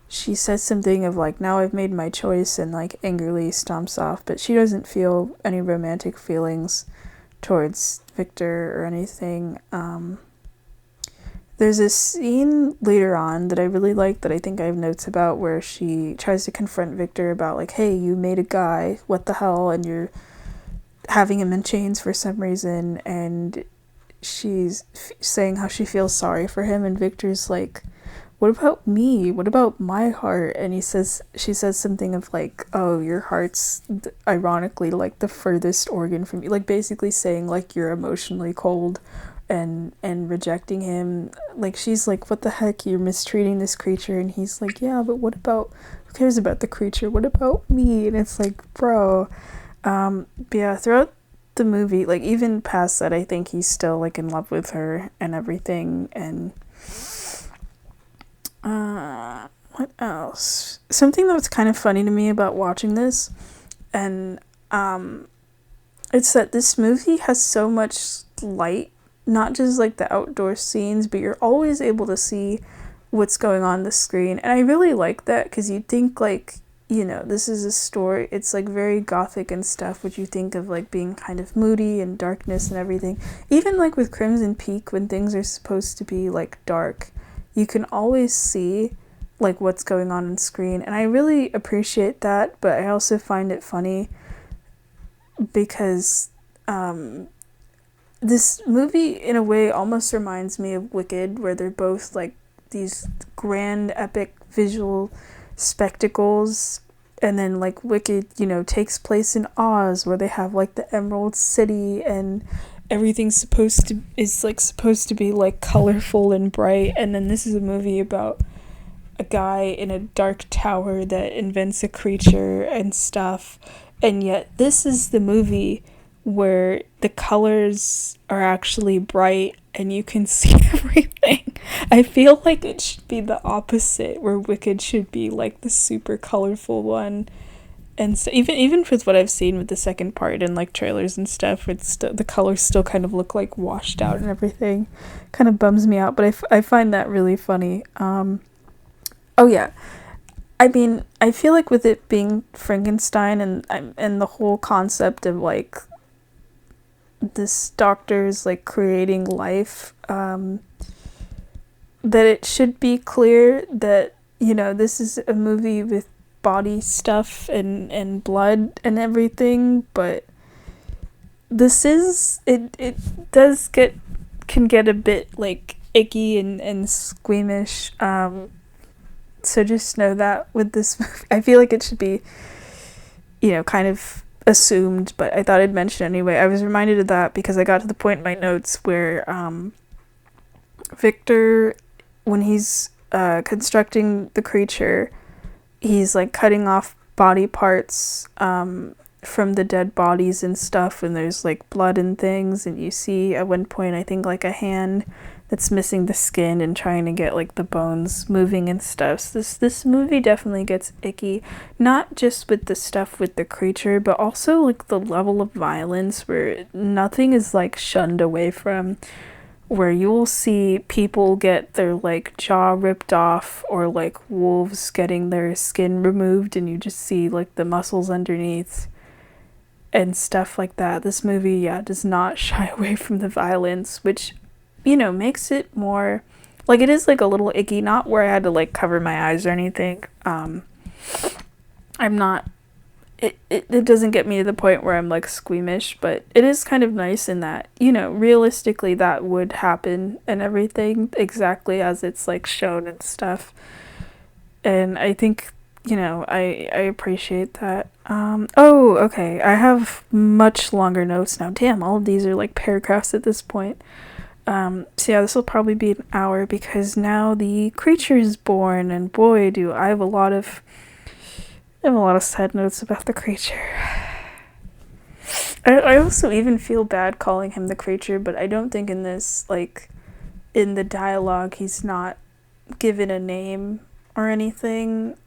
she says something of, like, now I've made my choice, and, like, angrily stomps off, but she doesn't feel any romantic feelings towards Victor or anything. There's a scene later on that I really like, that I think I have notes about, where she tries to confront Victor about, like, hey, you made a guy, what the hell, and you're having him in chains for some reason, and she's saying how she feels sorry for him, and Victor's like, what about me? What about my heart? And she says something of, like, oh, your heart's ironically, like, the furthest organ from you, like, basically saying, like, you're emotionally cold, and rejecting him. Like, she's like, what the heck, you're mistreating this creature, and he's like, yeah, but what about, who cares about the creature, what about me? And it's like, bro. But yeah, throughout the movie, like, even past that, I think he's still, like, in love with her and everything. And what else? Something that was kind of funny to me about watching this, and it's that this movie has so much light, not just, like, the outdoor scenes, but you're always able to see what's going on the screen. And I really like that, because you think, like, this is a story, it's, like, very gothic and stuff, which you think of, like, being kind of moody and darkness and everything. Even, like, with Crimson Peak, when things are supposed to be, like, dark, you can always see, like, what's going on screen. And I really appreciate that, but I also find it funny because this movie, in a way, almost reminds me of Wicked, where they're both, like, these grand, epic visual spectacles. And then, like, Wicked, takes place in Oz, where they have, like, the Emerald City, and everything's supposed to be, like, colorful and bright. And then this is a movie about a guy in a dark tower that invents a creature and stuff. And yet this is the movie where the colors are actually bright and you can see everything. I feel like it should be the opposite, where Wicked should be, like, the super colorful one. And so even with what I've seen with the second part and, like, trailers and stuff, it's the colors still kind of look, like, washed out and everything. Kind of bums me out, but I find that really funny. Oh yeah, I mean, I feel like with it being Frankenstein and the whole concept of, like, this doctor's, like, creating life, that it should be clear that, this is a movie with body stuff and blood and everything, but this is, it can get a bit, like, icky and squeamish, so just know that with this movie, I feel like it should be, kind of assumed, but I thought I'd mention anyway. I was reminded of that because I got to the point in my notes where Victor, when he's constructing the creature, he's, like, cutting off body parts from the dead bodies and stuff, and there's, like, blood and things, and you see at one point, I think, like, a hand that's missing the skin and trying to get, like, the bones moving and stuff. So this movie definitely gets icky, not just with the stuff with the creature, but also, like, the level of violence where nothing is, like, shunned away from, where you'll see people get their, like, jaw ripped off, or, like, wolves getting their skin removed and you just see, like, the muscles underneath and stuff like that. This movie, does not shy away from the violence, which, makes it more Like, it is like a little icky, not where I had to like cover my eyes or anything. I'm not, it doesn't get me to the point where I'm like squeamish, but it is kind of nice in that, you know, realistically that would happen and everything exactly as it's like shown and stuff. And I think, you know, I appreciate that. Oh, okay. I have much longer notes now. Damn, all of these are like paragraphs at this point. So yeah, this will probably be an hour because now the creature is born, and boy, do I have a lot of sad notes about the creature. I also even feel bad calling him the creature, but I don't think in this, like, in the dialogue, he's not given a name or anything.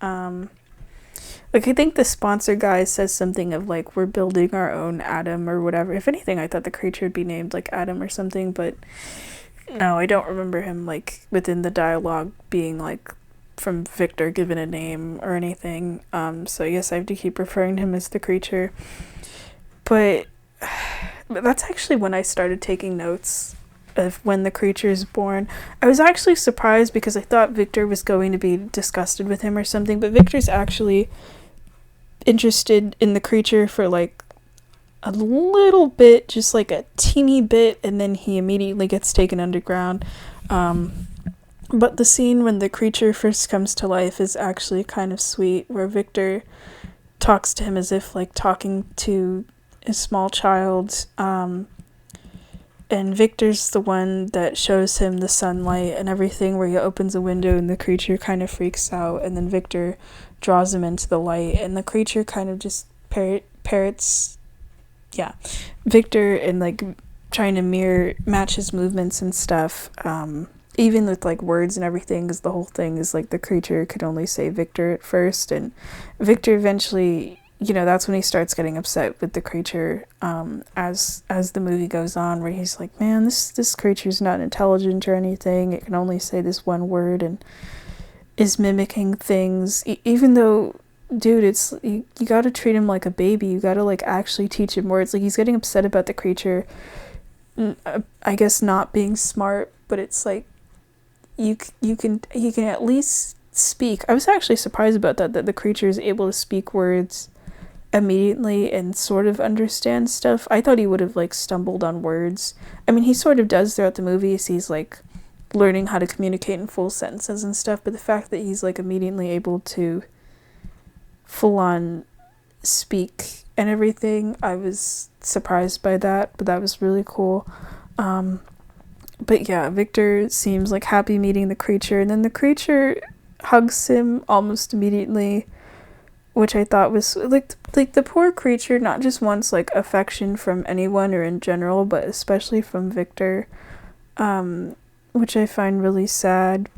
Like, I think the sponsor guy says something of, like, we're building our own Adam or whatever. If anything, I thought the creature would be named, like, Adam or something, but no, I don't remember him, like, within the dialogue being, like, from Victor given a name or anything. So I guess I have to keep referring to him as the creature. But that's actually when I started taking notes of when the creature is born. I was actually surprised because I thought Victor was going to be disgusted with him or something, but Victor's actually interested in the creature for like a little bit, just like a teeny bit, and then he immediately gets taken underground. But the scene when the creature first comes to life is actually kind of sweet, where Victor talks to him as if like talking to a small child. And Victor's the one that shows him the sunlight and everything, where he opens a window and the creature kind of freaks out, and then Victor draws him into the light, and the creature kind of just parrots, yeah, Victor, and like trying to match his movements and stuff, even with like words and everything, because the whole thing is like the creature could only say Victor at first, and Victor eventually, you know, that's when he starts getting upset with the creature, as the movie goes on, where he's like, man, this creature's not intelligent or anything, it can only say this one word and is mimicking things, even though, dude, it's you gotta treat him like a baby, you gotta like actually teach him words. Like, he's getting upset about the creature, I guess not being smart, but it's like you can at least speak. I was actually surprised about that the creature is able to speak words immediately and sort of understand stuff. I thought he would have like stumbled on words. I mean, he sort of does throughout the movie, as he's like learning how to communicate in full sentences and stuff, but the fact that he's like immediately able to full on speak and everything, I was surprised by that, but that was really cool. But yeah, Victor seems like happy meeting the creature, and then the creature hugs him almost immediately, which I thought was like the poor creature not just wants like affection from anyone or in general, but especially from Victor, which I find really sad.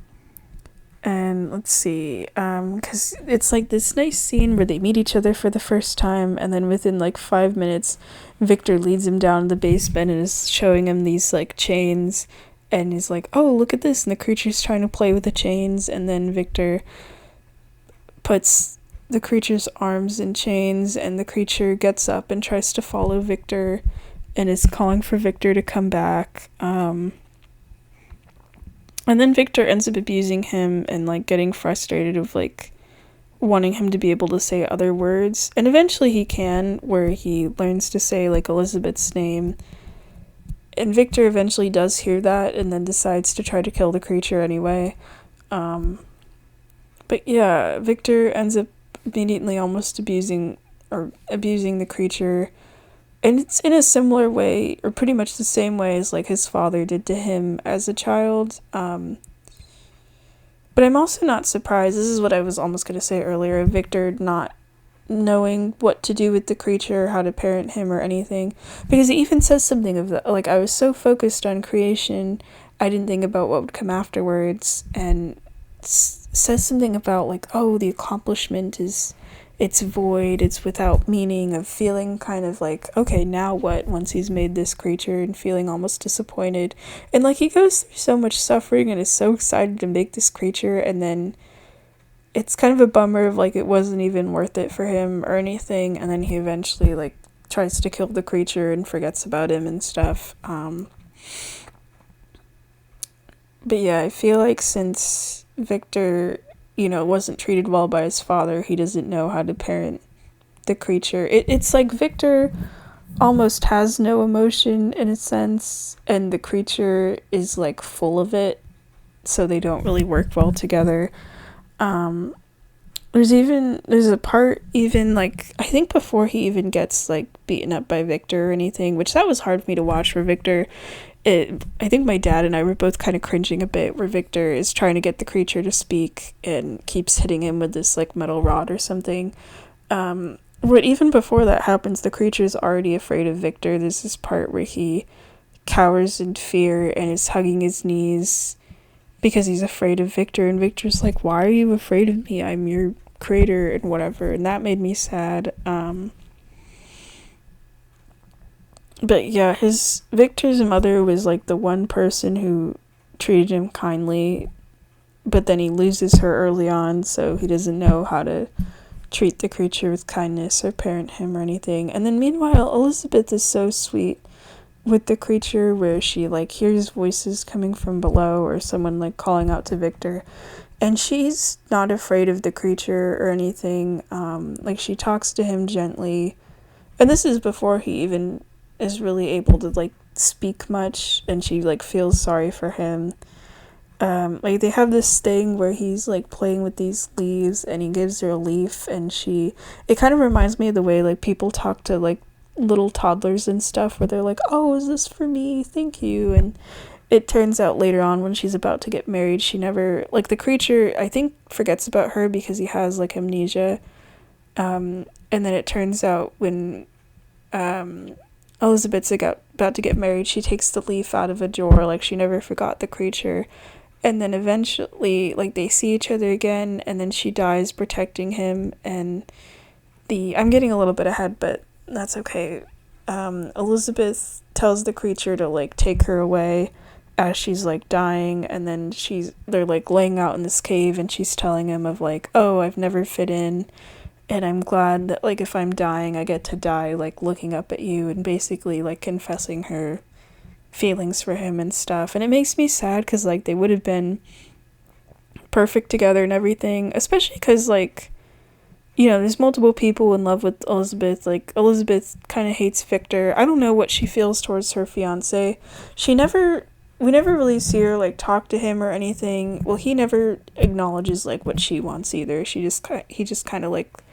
And let's see, because it's like this nice scene where they meet each other for the first time, and then within like 5 minutes, Victor leads him down to the basement and is showing him these like chains, and he's like, oh, look at this, and the creature's trying to play with the chains, and then Victor puts the creature's arms in chains, and the creature gets up and tries to follow Victor and is calling for Victor to come back. And then Victor ends up abusing him and like getting frustrated of like wanting him to be able to say other words, and eventually he can, where he learns to say like Elizabeth's name, and Victor eventually does hear that and then decides to try to kill the creature anyway. But yeah, Victor ends up immediately almost abusing the creature, and it's in a similar way, or pretty much the same way as like his father did to him as a child. But I'm also not surprised, this is what I was almost going to say earlier, Victor not knowing what to do with the creature, how to parent him or anything, because he even says something of that, like, I was so focused on creation, I didn't think about what would come afterwards, and says something about like, oh, the accomplishment is, it's void, it's without meaning, of feeling kind of like, okay, now what, once he's made this creature, and feeling almost disappointed. And like, he goes through so much suffering and is so excited to make this creature, and then it's kind of a bummer of like, it wasn't even worth it for him or anything, and then he eventually like tries to kill the creature and forgets about him and stuff. But yeah, I feel like since Victor, wasn't treated well by his father, he doesn't know how to parent the creature. It's like Victor almost has no emotion in a sense, and the creature is like full of it, so they don't really work well together. Um, there's a part even like I think before he even gets like beaten up by Victor or anything, which that was hard for me to watch for Victor. I think my dad and I were both kind of cringing a bit where Victor is trying to get the creature to speak and keeps hitting him with this like metal rod or something. But even before that happens, the creature is already afraid of Victor. There's this part where he cowers in fear and is hugging his knees because he's afraid of Victor, and Victor's like, "Why are you afraid of me? I'm your creator," and whatever. And that made me sad. But yeah, his Victor's mother was like the one person who treated him kindly, but then he loses her early on, so he doesn't know how to treat the creature with kindness or parent him or anything. And then meanwhile, Elizabeth is so sweet with the creature where she like hears voices coming from below or someone like calling out to Victor, and she's not afraid of the creature or anything. Like she talks to him gently, and this is before he even is really able to like speak much, and she like feels sorry for him. Like they have this thing where he's like playing with these leaves and he gives her a leaf, and it kind of reminds me of the way like people talk to like little toddlers and stuff where they're like, "Oh, is this for me? Thank you." And it turns out later on when she's about to get married, she never like the creature I think forgets about her because he has like amnesia. And then it turns out when Elizabeth's about to get married, she takes the leaf out of a drawer, like she never forgot the creature. And then eventually, like, they see each other again, and then she dies protecting him, and I'm getting a little bit ahead, but that's okay. Elizabeth tells the creature to, like, take her away as she's, like, dying, and then they're, like, laying out in this cave, and she's telling him of, like, "Oh, I've never fit in, and I'm glad that, like, if I'm dying, I get to die, like, looking up at you," and basically, like, confessing her feelings for him and stuff. And it makes me sad because like they would have been perfect together and everything, especially because like there's multiple people in love with Elizabeth. Like Elizabeth kind of hates Victor. I don't know what she feels towards her fiance. We never really see her like talk to him or anything. Well, he never acknowledges like what she wants either. He just kind of like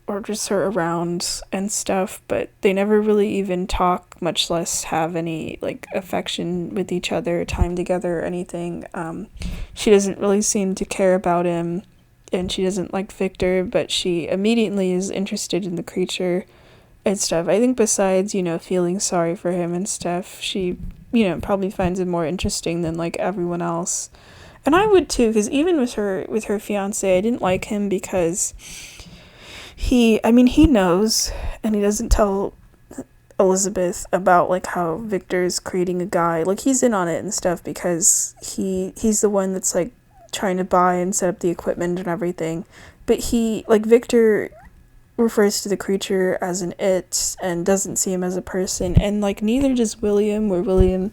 orders her around and stuff, but they never really even talk, much less have any like affection with each other, time together or anything. She doesn't really seem to care about him, and she doesn't like Victor, but she immediately is interested in the creature and stuff. I think besides, feeling sorry for him and stuff, she, probably finds it more interesting than like everyone else. And I would too, because even with her fiance, I didn't like him because he knows, and he doesn't tell Elizabeth about like how Victor's creating a guy. Like he's in on it and stuff because he's the one that's like trying to buy and set up the equipment and everything. But Victor refers to the creature as an it and doesn't see him as a person, and like neither does William, where William,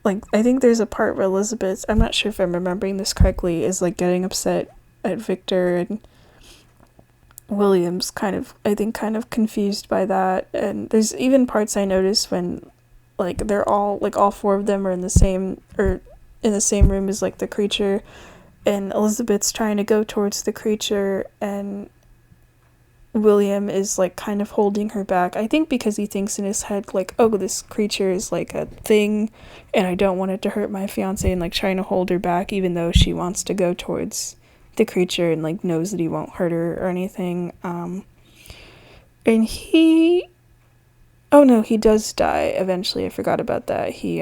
like, I think there's a part where Elizabeth, I'm not sure if I'm remembering this correctly, is like getting upset at Victor, and William's kind of confused by that. And there's even parts I notice when like they're all four of them are in the same room as like the creature, and Elizabeth's trying to go towards the creature, and William is like kind of holding her back. I think because he thinks in his head like, "Oh, this creature is like a thing and I don't want it to hurt my fiance," and like trying to hold her back even though she wants to go towards the creature and like knows that he won't hurt her or anything. And he does die eventually. I forgot about that. He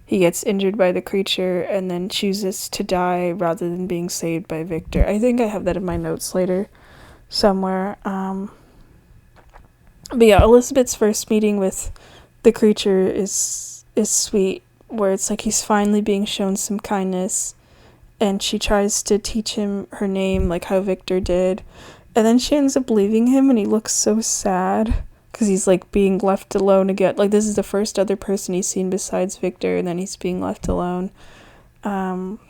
gets injured by the creature and then chooses to die rather than being saved by Victor. I think I have that in my notes later somewhere. But yeah, Elizabeth's first meeting with the creature is sweet, where it's like he's finally being shown some kindness, and she tries to teach him her name like how Victor did, and then she ends up leaving him and he looks so sad. because he's like being left alone again. Like this is the first other person he's seen besides Victor, and then he's being left alone. Um,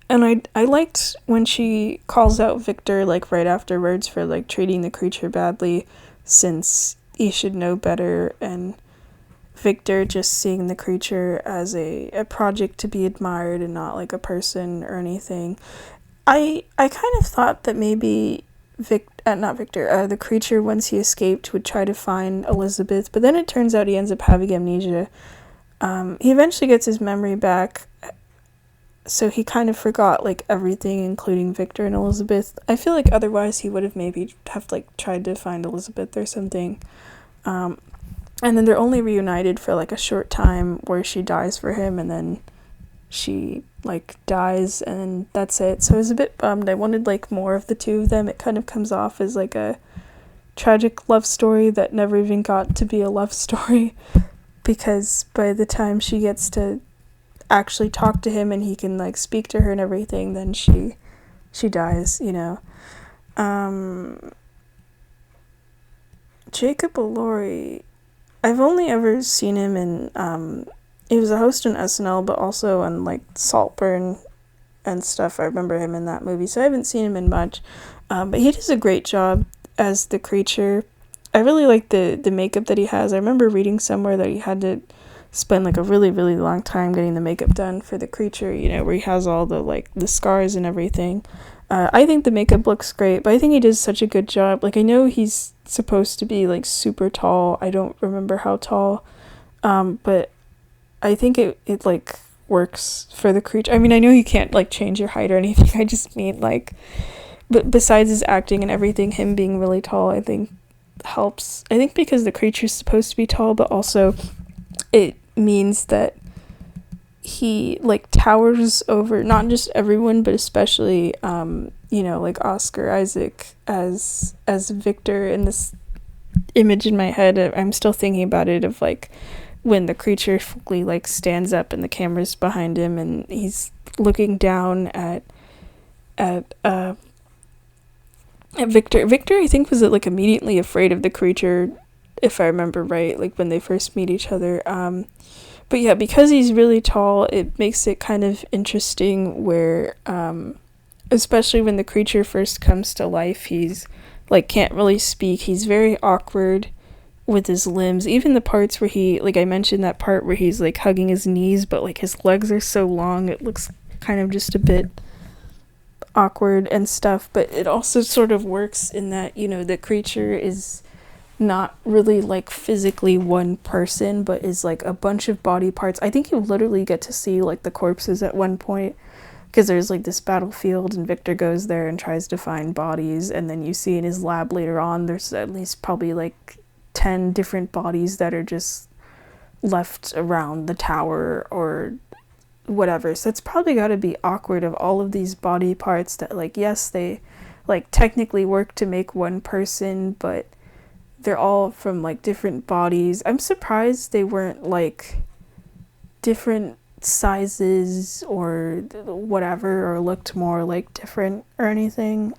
and I liked when she calls out Victor like right afterwards for like treating the creature badly, since he should know better, and Victor just seeing the creature as a project to be admired and not like a person or anything. I kind of thought that maybe not Victor, the creature, once he escaped, would try to find Elizabeth, but then it turns out he ends up having amnesia. He eventually gets his memory back, so he kind of forgot like everything, including Victor and Elizabeth. I feel like otherwise he would have maybe have like tried to find Elizabeth or something. And then they're only reunited for like a short time where she dies for him, and then she like dies, and that's it. So I was a bit bummed. I wanted like more of the two of them. It kind of comes off as like a tragic love story that never even got to be a love story, because by the time she gets to actually talk to him and he can like speak to her and everything, then she dies, you know. Jacob Elordi, I've only ever seen him in he was a host on SNL, but also on like Saltburn and stuff. I remember him in that movie, so I haven't seen him in much, but he does a great job as the creature. I really like the makeup that he has. I remember reading somewhere that he had to spend like a really, really long time getting the makeup done for the creature, you know, where he has all the like the scars and everything. I think the makeup looks great, but I think he does such a good job. Like, I know he's supposed to be like super tall. I don't remember how tall, but I think it like works for the creature. I mean, I know you can't like change your height or anything. I just mean like, but besides his acting and everything, him being really tall, I think helps. I think because the creature's supposed to be tall, but also it means that he like towers over not just everyone, but especially you know, like Oscar Isaac as Victor. In this image in my head, I'm still thinking about it, of like when the creature fully like stands up and the camera's behind him and he's looking down at Victor. Victor, I think, was like immediately afraid of the creature, if I remember right, like when they first meet each other. But yeah, because he's really tall, it makes it kind of interesting where, especially when the creature first comes to life, he's like can't really speak. He's very awkward with his limbs. Even the parts where he, like I mentioned, that part where he's like hugging his knees, but like his legs are so long, it looks kind of just a bit awkward and stuff. But it also sort of works in that, you know, the creature is not really like physically one person, but is like a bunch of body parts. I think you literally get to see like the corpses at one point, because there's like this battlefield and Victor goes there and tries to find bodies, and then you see in his lab later on there's at least probably like 10 different bodies that are just left around the tower or whatever. So it's probably got to be awkward of all of these body parts that, like, yes, they like technically work to make one person, but they're all from like different bodies. I'm surprised they weren't like different sizes or whatever, or looked more like different or anything.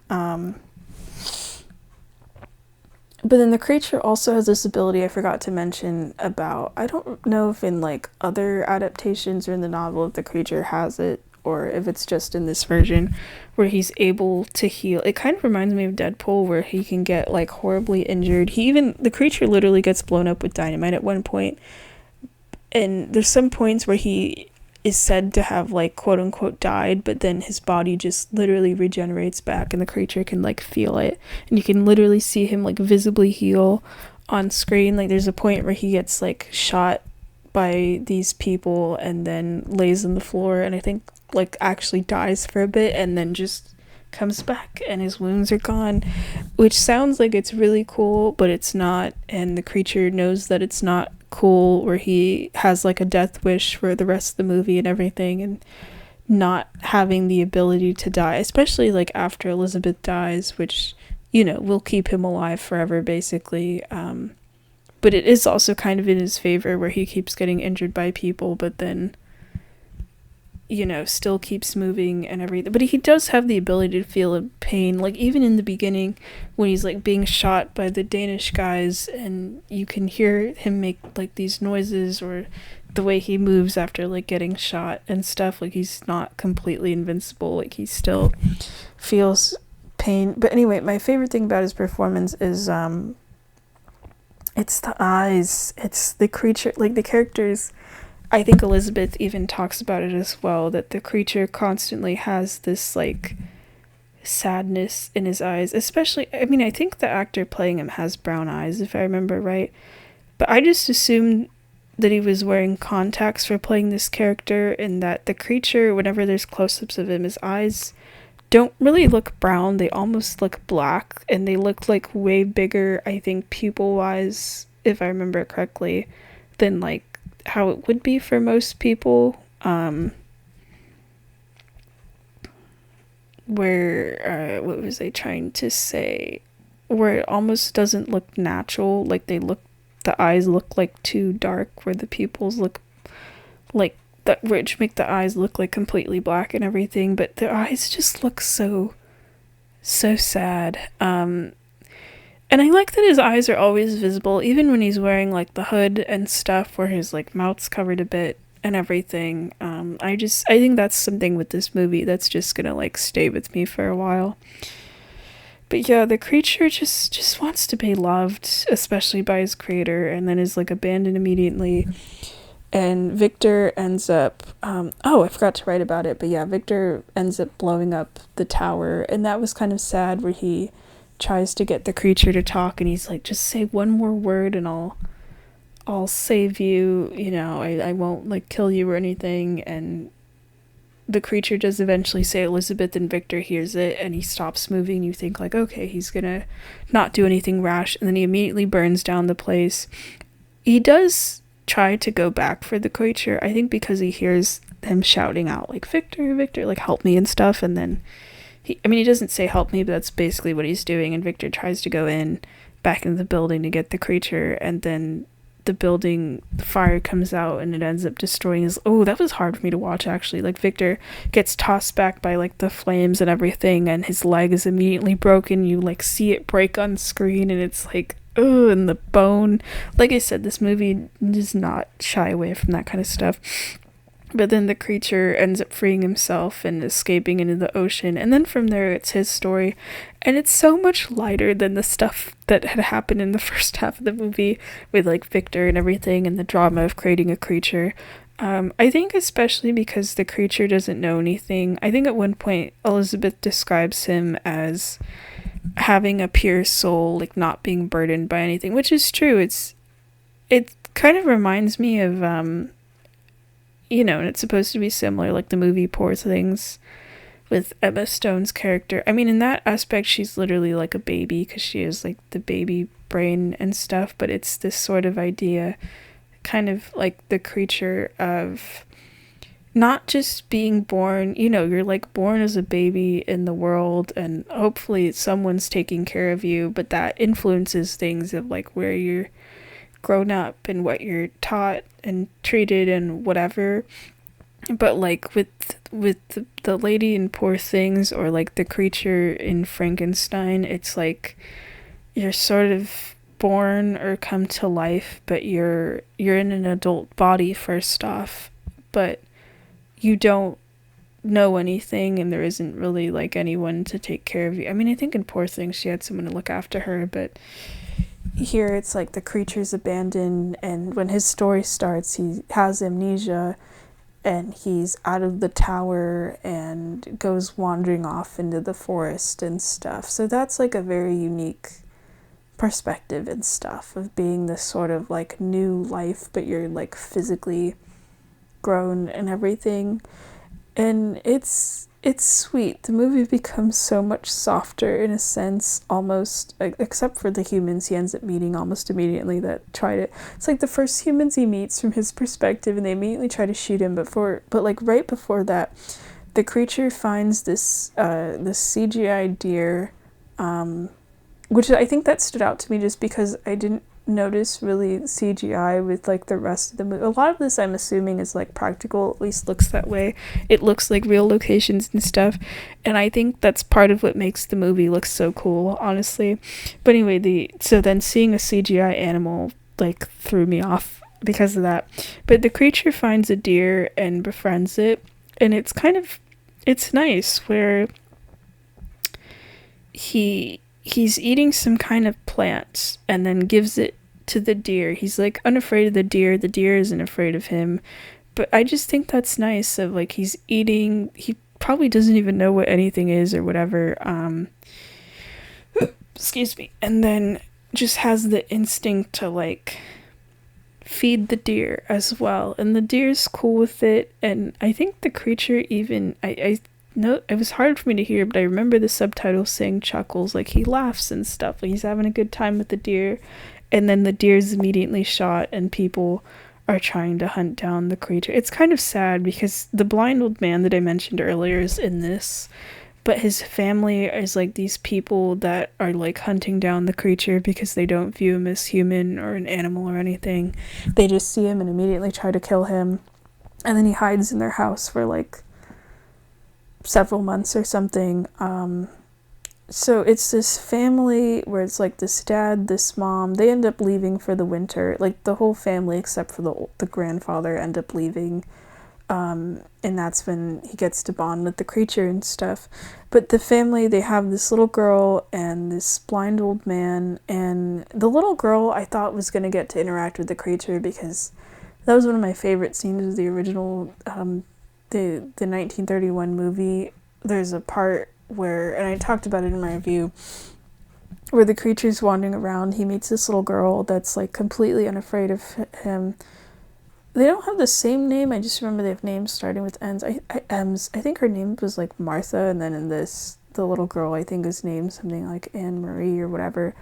But then the creature also has this ability I forgot to mention about, I don't know if in like other adaptations or in the novel if the creature has it, or if it's just in this version, where he's able to heal. It kind of reminds me of Deadpool, where he can get like horribly injured. The creature literally gets blown up with dynamite at one point, and there's some points where he is said to have like quote unquote died, but then his body just literally regenerates back and the creature can like feel it, and you can literally see him like visibly heal on screen. Like there's a point where he gets like shot by these people and then lays on the floor, and I think like actually dies for a bit and then just comes back and his wounds are gone, which sounds like it's really cool, but it's not. And the creature knows that it's not cool, where he has like a death wish for the rest of the movie and everything, and not having the ability to die, especially like after Elizabeth dies, which, you know, will keep him alive forever basically. But it is also kind of in his favor, where he keeps getting injured by people, but then still keeps moving and everything. But he does have the ability to feel pain. Like, even in the beginning, when he's, like, being shot by the Danish guys, and you can hear him make, like, these noises, or the way he moves after, like, getting shot and stuff. Like, he's not completely invincible. Like, he still feels pain. But anyway, my favorite thing about his performance is, it's the eyes. It's the creature. Like, the characters... I think Elizabeth even talks about it as well, that the creature constantly has this, like, sadness in his eyes. Especially, I mean, I think the actor playing him has brown eyes, if I remember right. But I just assumed that he was wearing contacts for playing this character, and that the creature, whenever there's close-ups of him, his eyes don't really look brown. They almost look black, and they look, like, way bigger, I think, pupil-wise, if I remember correctly, than, like, how it would be for most people, where what was I trying to say, where it almost doesn't look natural, like the eyes look like too dark, where the pupils look like that, which make the eyes look like completely black and everything, but the eyes just look so sad. And I like that his eyes are always visible, even when he's wearing, like, the hood and stuff, where his, like, mouth's covered a bit and everything. I think that's something with this movie that's just gonna, like, stay with me for a while. But yeah, the creature just wants to be loved, especially by his creator, and then is, like, abandoned immediately. And Victor ends up, I forgot to write about it, but yeah, Victor ends up blowing up the tower, and that was kind of sad, where he tries to get the creature to talk, and he's like, just say one more word and I'll save you, I won't, like, kill you or anything. And the creature does eventually say Elizabeth, and Victor hears it, and he stops moving. You think, like, okay, he's gonna not do anything rash, and then he immediately burns down the place. He does try to go back for the creature, I think, because he hears him shouting out, like, Victor, Victor, like, help me and stuff, and then he doesn't say help me, but that's basically what he's doing. And Victor tries to go back into the building to get the creature, and then the fire comes out, and it ends up destroying his... Oh, that was hard for me to watch, actually. Like, Victor gets tossed back by, like, the flames and everything, and his leg is immediately broken. You, like, see it break on screen, and it's like, oh, and the bone. Like I said, this movie does not shy away from that kind of stuff. But then the creature ends up freeing himself and escaping into the ocean. And then from there, it's his story. And it's so much lighter than the stuff that had happened in the first half of the movie with, like, Victor and everything, and the drama of creating a creature. I think especially because the creature doesn't know anything. I think at one point, Elizabeth describes him as having a pure soul, like, not being burdened by anything, which is true. It kind of reminds me of... and it's supposed to be similar, like the movie Poor Things with Emma Stone's character. I mean, in that aspect, she's literally like a baby, because she has, like, the baby brain and stuff, but it's this sort of idea, kind of like the creature of not just being born, you're, like, born as a baby in the world, and hopefully someone's taking care of you, but that influences things of, like, where you're grown up and what you're taught and treated and whatever. But, like, with the lady in Poor Things, or, like, the creature in Frankenstein, it's like you're sort of born or come to life, but you're in an adult body first off, but you don't know anything, and there isn't really, like, anyone to take care of you. I mean, I think in Poor Things she had someone to look after her, but here it's like the creature's abandoned, and when his story starts, he has amnesia, and he's out of the tower and goes wandering off into the forest and stuff. So that's, like, a very unique perspective and stuff of being this sort of, like, new life, but you're, like, physically grown and everything. And it's sweet. The movie becomes so much softer in a sense, almost, except for the humans he ends up meeting almost immediately that try to... It's like the first humans he meets from his perspective, and they immediately try to shoot him, but like right before that, the creature finds this CGI deer, which I think that stood out to me just because I didn't notice really CGI with like the rest of the movie. A lot of this I'm assuming is like practical, at least looks that way. It looks like real locations and stuff, and I think that's part of what makes the movie look so cool, honestly. But anyway, so then seeing a CGI animal like threw me off because of that. But the creature finds a deer and befriends it, and it's nice where he's eating some kind of plant and then gives it to the deer. He's like unafraid of the deer isn't afraid of him. But I just think that's nice of like he's eating, he probably doesn't even know what anything is or whatever. Excuse me. And then just has the instinct to like feed the deer as well, and the deer's cool with it. And I think the creature even I no, it was hard for me to hear, but I remember the subtitles saying chuckles, like he laughs and stuff, like he's having a good time with the deer. And then the deer's immediately shot, and people are trying to hunt down the creature. It's kind of sad because the blind old man that I mentioned earlier is in this, but his family is like these people that are like hunting down the creature because they don't view him as human or an animal or anything. They just see him and immediately try to kill him. And then he hides in their house for like several months or something. So it's this family where it's like this dad, this mom, they end up leaving for the winter. Like the whole family except for the grandfather end up leaving. And that's when he gets to bond with the creature and stuff. But the family, they have this little girl and this blind old man, and the little girl I thought was going to get to interact with the creature because that was one of my favorite scenes of the original, the 1931 movie. There's a part where, and I talked about it in my review, where the creature's wandering around. He meets this little girl that's like completely unafraid of him. They don't have the same name. I just remember they have names starting with N's. M's. I think her name was like Martha, and then in this, the little girl I think is named something like Anne Marie or whatever.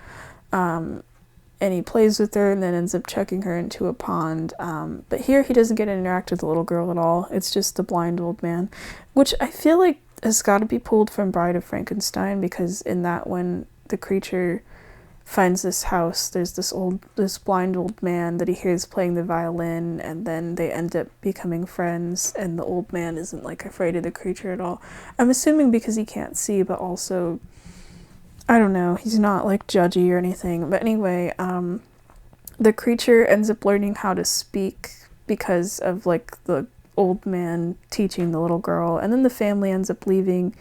And he plays with her and then ends up chucking her into a pond. But here he doesn't get to interact with the little girl at all. It's just the blind old man, which I feel like has got to be pulled from Bride of Frankenstein, because in that one the creature finds this house, there's this blind old man that he hears playing the violin, and then they end up becoming friends, and the old man isn't like afraid of the creature at all. I'm assuming because he can't see, but also I don't know, he's not like judgy or anything. But anyway, the creature ends up learning how to speak because of like the old man teaching the little girl, and then the family ends up leaving.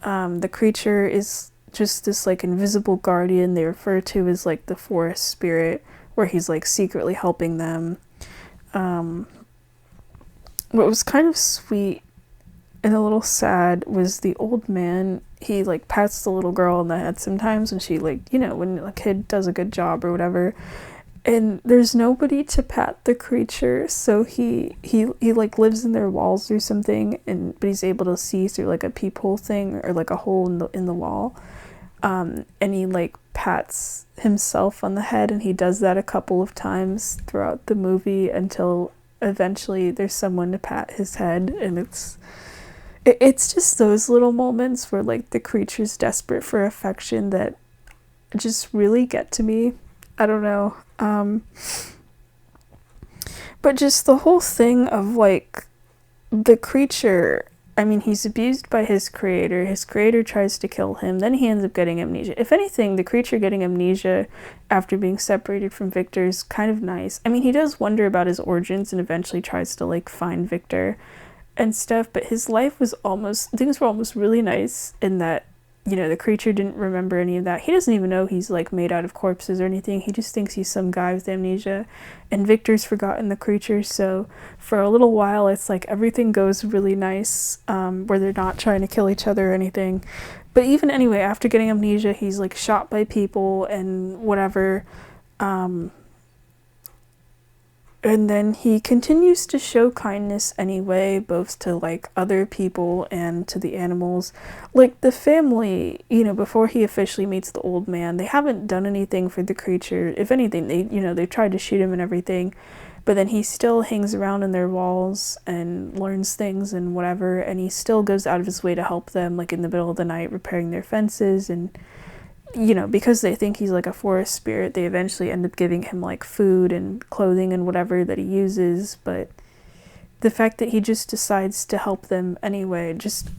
The creature is just this like invisible guardian they refer to as like the forest spirit, where he's like secretly helping them. What was kind of sweet and a little sad was the old man. He like pats the little girl on the head sometimes, and she like, you know, when a kid does a good job or whatever, and there's nobody to pat the creature, so he like lives in their walls or something, and but he's able to see through like a peephole thing or like a hole in the wall. And he like pats himself on the head, and he does that a couple of times throughout the movie until eventually there's someone to pat his head. And it's just those little moments where like the creature's desperate for affection that just really get to me. I don't know. But just the whole thing of like the creature, I mean, he's abused by his creator. His creator tries to kill him. Then he ends up getting amnesia. If anything, the creature getting amnesia after being separated from Victor is kind of nice. I mean, he does wonder about his origins and eventually tries to like find Victor and stuff, but his life was things were almost really nice in that, you know, the creature didn't remember any of that. He doesn't even know he's like made out of corpses or anything. He just thinks he's some guy with amnesia, and Victor's forgotten the creature. So for a little while it's like everything goes really nice, where they're not trying to kill each other or anything. But even anyway, after getting amnesia, he's like shot by people and whatever. And then he continues to show kindness anyway, both to like other people and to the animals. Like the family, you know, before he officially meets the old man, they haven't done anything for the creature. If anything, they've tried to shoot him and everything, but then he still hangs around in their walls and learns things and whatever, and he still goes out of his way to help them, like in the middle of the night repairing their fences and because they think he's like a forest spirit, they eventually end up giving him like food and clothing and whatever that he uses. But the fact that he just decides to help them anyway, just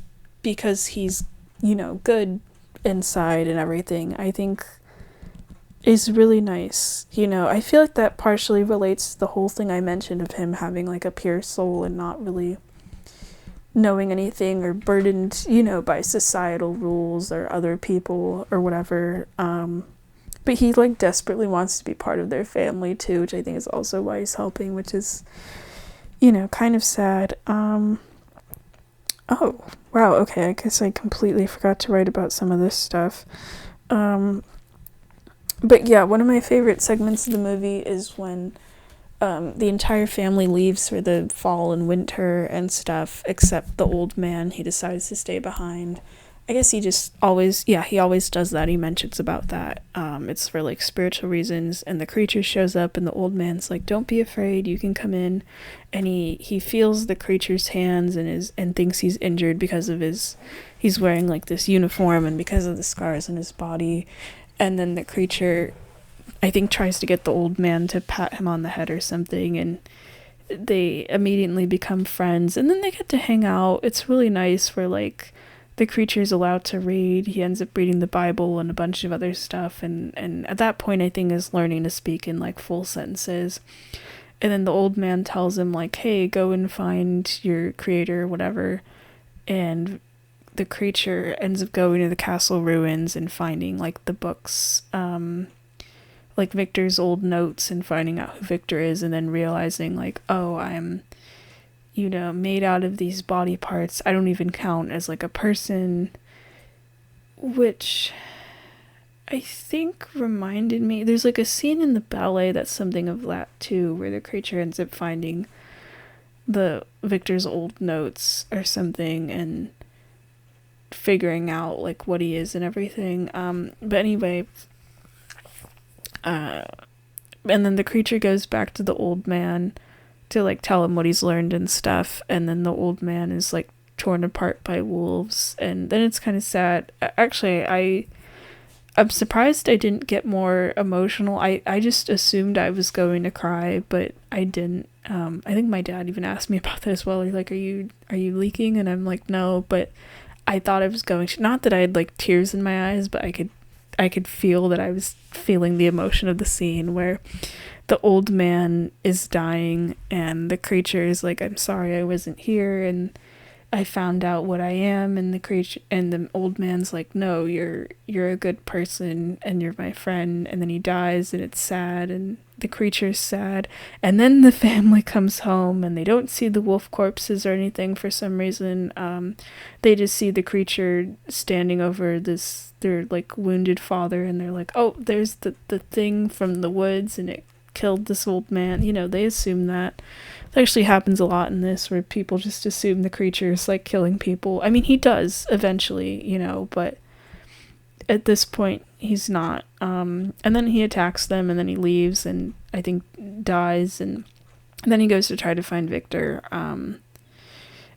because he's, good inside and everything, I think is really nice. I feel like that partially relates to the whole thing I mentioned of him having like a pure soul and not really knowing anything or burdened, by societal rules or other people or whatever. But he like desperately wants to be part of their family too, which I think is also why he's helping, which is, kind of sad. Oh, wow, okay, I guess I completely forgot to write about some of this stuff. But yeah, one of my favorite segments of the movie is when the entire family leaves for the fall and winter and stuff, except the old man. He decides to stay behind. I guess he always does that. He mentions about that. It's for like spiritual reasons, and the creature shows up, and the old man's like, "Don't be afraid, you can come in." And he feels the creature's hands and thinks he's injured because of he's wearing like this uniform and because of the scars on his body. And then the creature, I think, tries to get the old man to pat him on the head or something, and they immediately become friends, and then they get to hang out. It's really nice where like the creature's allowed to read. He ends up reading the Bible and a bunch of other stuff, and at that point I think is learning to speak in like full sentences. And then the old man tells him like, hey, go and find your creator or whatever. And the creature ends up going to the castle ruins and finding like the books, like Victor's old notes, and finding out who Victor is, and then realizing like, oh, I'm made out of these body parts. I don't even count as like a person, which I think reminded me, there's like a scene in the ballet that's something of that too, where the creature ends up finding the Victor's old notes or something and figuring out like what he is and everything. But anyway, and then the creature goes back to the old man to like tell him what he's learned and stuff, and then the old man is like torn apart by wolves, and then it's kind of sad. Actually, I'm surprised I didn't get more emotional. I just assumed I was going to cry, but I didn't. I think my dad even asked me about that as well. He's like, are you leaking? And I'm like, no, but I thought I was going to. Not that I had like tears in my eyes, but I could feel that I was feeling the emotion of the scene where the old man is dying and the creature is like, I'm sorry I wasn't here and I found out what I am, and the creature and the old man's like, no, you're a good person and you're my friend. And then he dies, and it's sad, and the creature's sad. And then the family comes home and they don't see the wolf corpses or anything for some reason. They just see the creature standing over their like wounded father, and they're like, oh, there's the thing from the woods and it killed this old man. They assume that. That actually happens a lot in this, where people just assume the creature is like killing people. I mean, he does eventually, but at this point he's not. And then he attacks them, and then he leaves and I think dies, and then he goes to try to find Victor.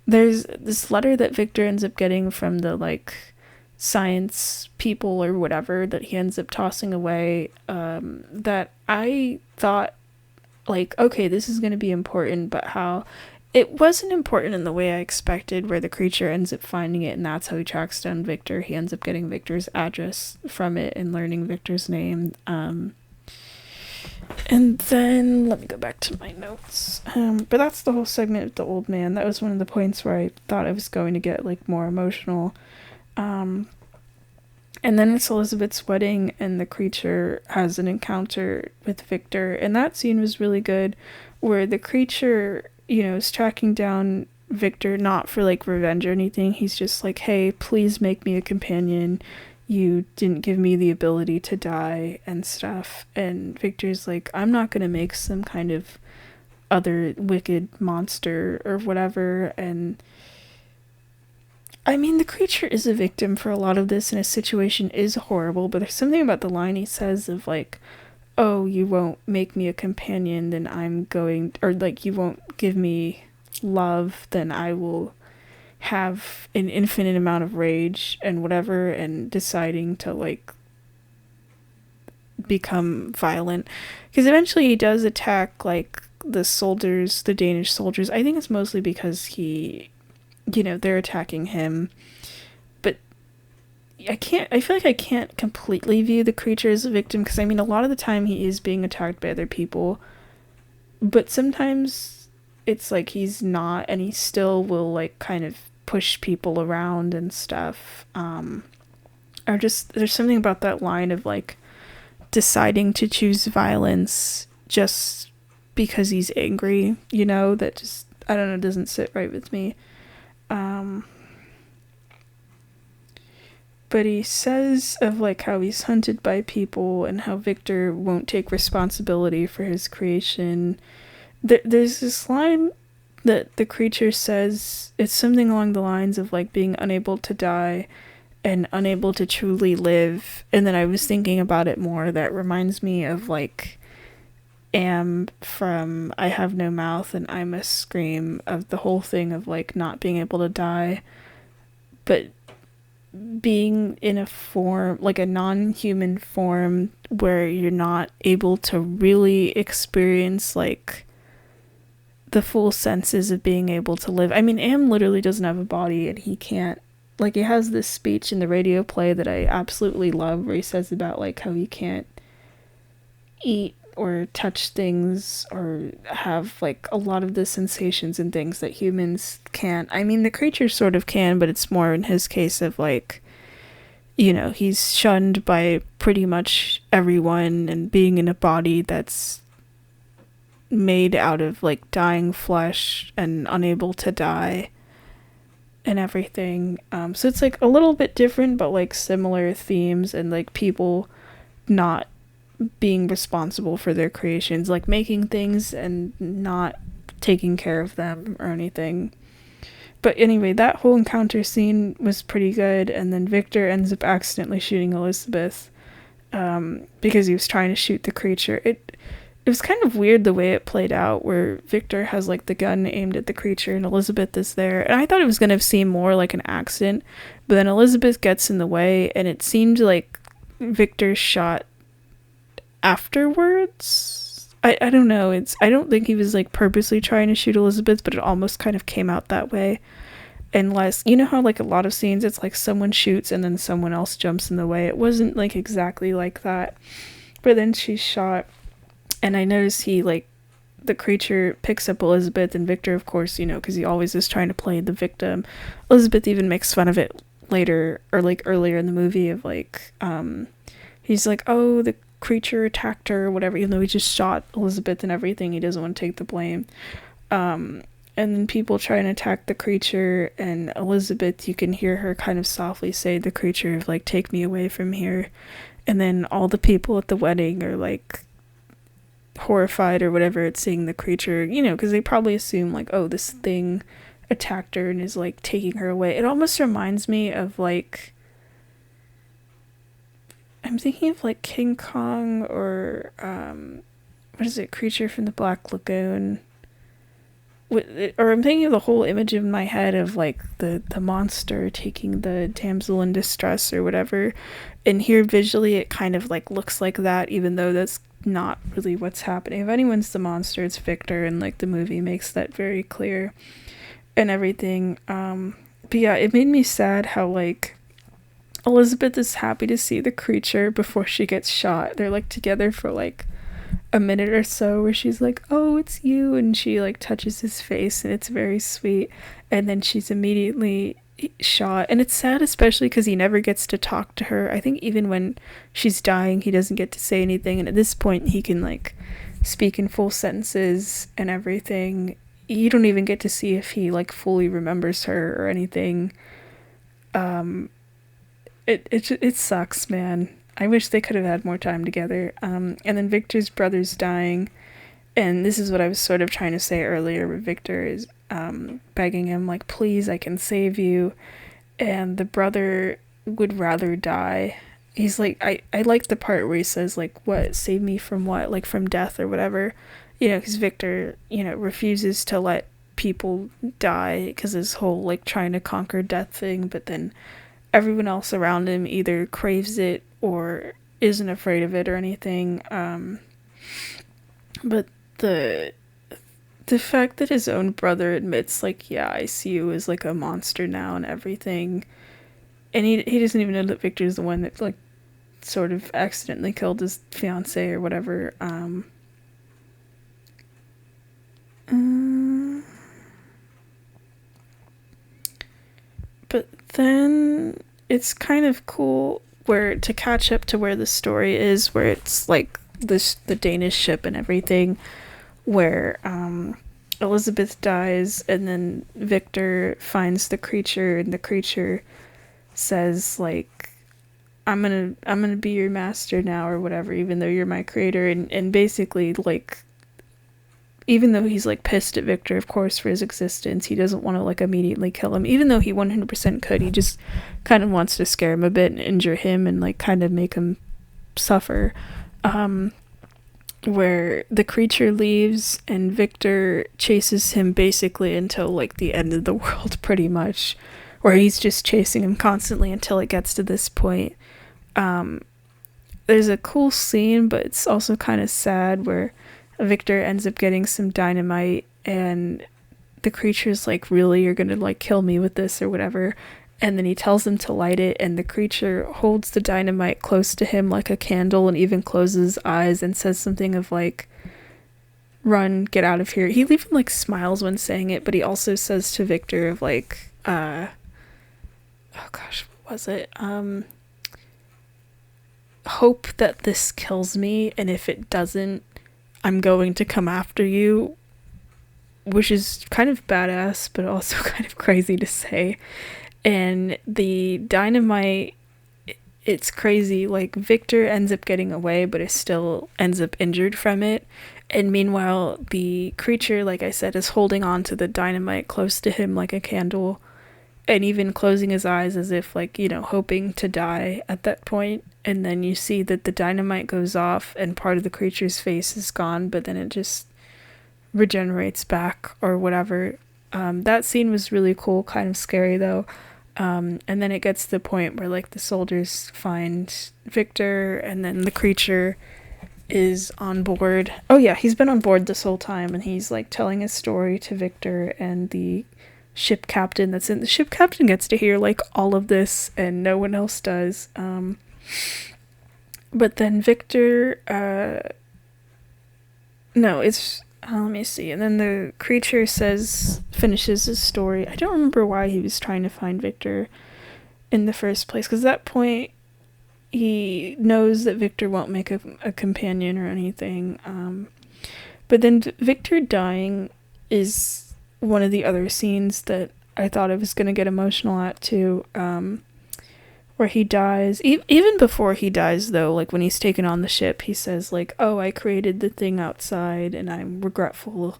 There's this letter that Victor ends up getting from the like science people or whatever that he ends up tossing away, that I thought like, okay, this is going to be important, but how it wasn't important in the way I expected, where the creature ends up finding it and that's how he tracks down Victor. He ends up getting Victor's address from it and learning Victor's name. And then let me go back to my notes. But that's the whole segment with the old man. That was one of the points where I thought I was going to get like more emotional. And then it's Elizabeth's wedding, and the creature has an encounter with Victor. And that scene was really good, where the creature, is tracking down Victor, not for, like, revenge or anything. He's just like, hey, please make me a companion. You didn't give me the ability to die and stuff. And Victor's like, I'm not going to make some kind of other wicked monster or whatever. And I mean, the creature is a victim for a lot of this, and his situation is horrible, but there's something about the line he says of, like, oh, you won't make me a companion, then I'm going, or, like, you won't give me love, then I will have an infinite amount of rage and whatever, and deciding to, like, become violent, because eventually he does attack like the soldiers, the Danish soldiers. I think it's mostly because they're attacking him. But I feel like I can't completely view the creature as a victim, because I mean, a lot of the time he is being attacked by other people, but sometimes it's like he's not, and he still will like kind of push people around and stuff. Or just, there's something about that line of like deciding to choose violence just because he's angry, that just, I don't know, doesn't sit right with me. But he says of like how he's hunted by people and how Victor won't take responsibility for his creation. There's this line that the creature says, it's something along the lines of like being unable to die and unable to truly live. And then I was thinking about it more. That reminds me of like Am from I Have No Mouth and I Must Scream, of the whole thing of like not being able to die, but being in a form, like a non-human form, where you're not able to really experience like the full senses of being able to live. I mean, Am literally doesn't have a body, and he can't, like, he has this speech in the radio play that I absolutely love, where he says about like how he can't eat or touch things or have like a lot of the sensations and things that humans can't. I mean, the creature sort of can, but it's more in his case of like, he's shunned by pretty much everyone, and being in a body that's made out of like dying flesh and unable to die and everything. So it's like a little bit different, but like similar themes, and like people not being responsible for their creations, like making things and not taking care of them or anything. But anyway, that whole encounter scene was pretty good, and then Victor ends up accidentally shooting Elizabeth, because he was trying to shoot the creature. It was kind of weird the way it played out, where Victor has like the gun aimed at the creature and Elizabeth is there, and I thought it was going to seem more like an accident, but then Elizabeth gets in the way, and it seemed like Victor shot afterwards. I don't know, I don't think he was like purposely trying to shoot Elizabeth, but it almost kind of came out that way. Unless, how like a lot of scenes it's like someone shoots and then someone else jumps in the way. It wasn't like exactly like that, but then she's shot, and I noticed the creature picks up Elizabeth, and Victor, of course, because he always is trying to play the victim. Elizabeth even makes fun of it later, or like earlier in the movie, of like he's like, oh, the creature attacked her or whatever, even though he just shot Elizabeth and everything. He doesn't want to take the blame. And then people try and attack the creature, and Elizabeth, you can hear her kind of softly say the creature, like, take me away from here. And then all the people at the wedding are like horrified or whatever at seeing the creature, because they probably assume like, oh, this thing attacked her and is like taking her away. It almost reminds me of like, I'm thinking of like King Kong, or what is it, Creature from the Black Lagoon, or I'm thinking of the whole image in my head of like the monster taking the damsel in distress or whatever, and here visually it kind of like looks like that, even though that's not really what's happening. If anyone's the monster, it's Victor, and like the movie makes that very clear and everything. But yeah, it made me sad how like Elizabeth is happy to see the creature before she gets shot. They're like together for like a minute or so, where she's like, oh, it's you, and she like touches his face, and it's very sweet, and then she's immediately shot. And it's sad, especially because he never gets to talk to her. I think even when she's dying, he doesn't get to say anything, and at this point he can like speak in full sentences and everything. You don't even get to see if he like fully remembers her or anything. It sucks, man. I wish they could have had more time together. And then Victor's brother's dying, and this is what I was sort of trying to say earlier, where Victor is begging him, like, please, I can save you, and the brother would rather die. He's like, I like the part where he says, like, what, save me from what, like, from death or whatever, because Victor, refuses to let people die, because his whole, like, trying to conquer death thing, but then everyone else around him either craves it or isn't afraid of it or anything. But the the fact that his own brother admits, like, yeah, I see you as like a monster now and everything, and he doesn't even know that Victor's the one that like sort of accidentally killed his fiance or whatever. But then it's kind of cool where to catch up to where the story is, where it's like this the Danish ship and everything, where Elizabeth dies and then Victor finds the creature and the creature says like I'm gonna be your master now or whatever, even though you're my creator, and basically like even though he's like pissed at Victor, of course, for his existence, he doesn't want to like immediately kill him, even though he 100% could. He just kind of wants to scare him a bit and injure him and like kind of make him suffer. Where the creature leaves and Victor chases him basically until like the end of the world, pretty much, where he's just chasing him constantly until it gets to this point. There's a cool scene, but it's also kind of sad where Victor ends up getting some dynamite and the creature's like, really, you're gonna like kill me with this or whatever, and then he tells him to light it, and the creature holds the dynamite close to him like a candle and even closes his eyes and says something of like, run, get out of here. He even like smiles when saying it, but he also says to Victor of like, oh gosh, what was it? Hope that this kills me, and if it doesn't, I'm going to come after you, which is kind of badass, but also kind of crazy to say. And the dynamite, it's crazy. Like, Victor ends up getting away, but it still ends up injured from it. And meanwhile, the creature, like I said, is holding on to the dynamite close to him like a candle, and even closing his eyes as if, like, you know, hoping to die at that point. And then you see that the dynamite goes off and part of the creature's face is gone, but then it just regenerates back or whatever. That scene was really cool, kind of scary though. And then it gets to the point where like the soldiers find Victor and then the creature is on board. Oh yeah, he's been on board this whole time, and he's like telling his story to Victor, and the ship captain that's in the ship captain gets to hear like all of this and no one else does. But then Victor, no, it's, let me see. And then the creature finishes his story. I don't remember why he was trying to find Victor in the first place, because at that point, he knows that Victor won't make a companion or anything. But then Victor dying is one of the other scenes that I thought I was going to get emotional at too. Where he dies, even before he dies though, like when he's taken on the ship, he says like, oh, I created the thing outside and I'm regretful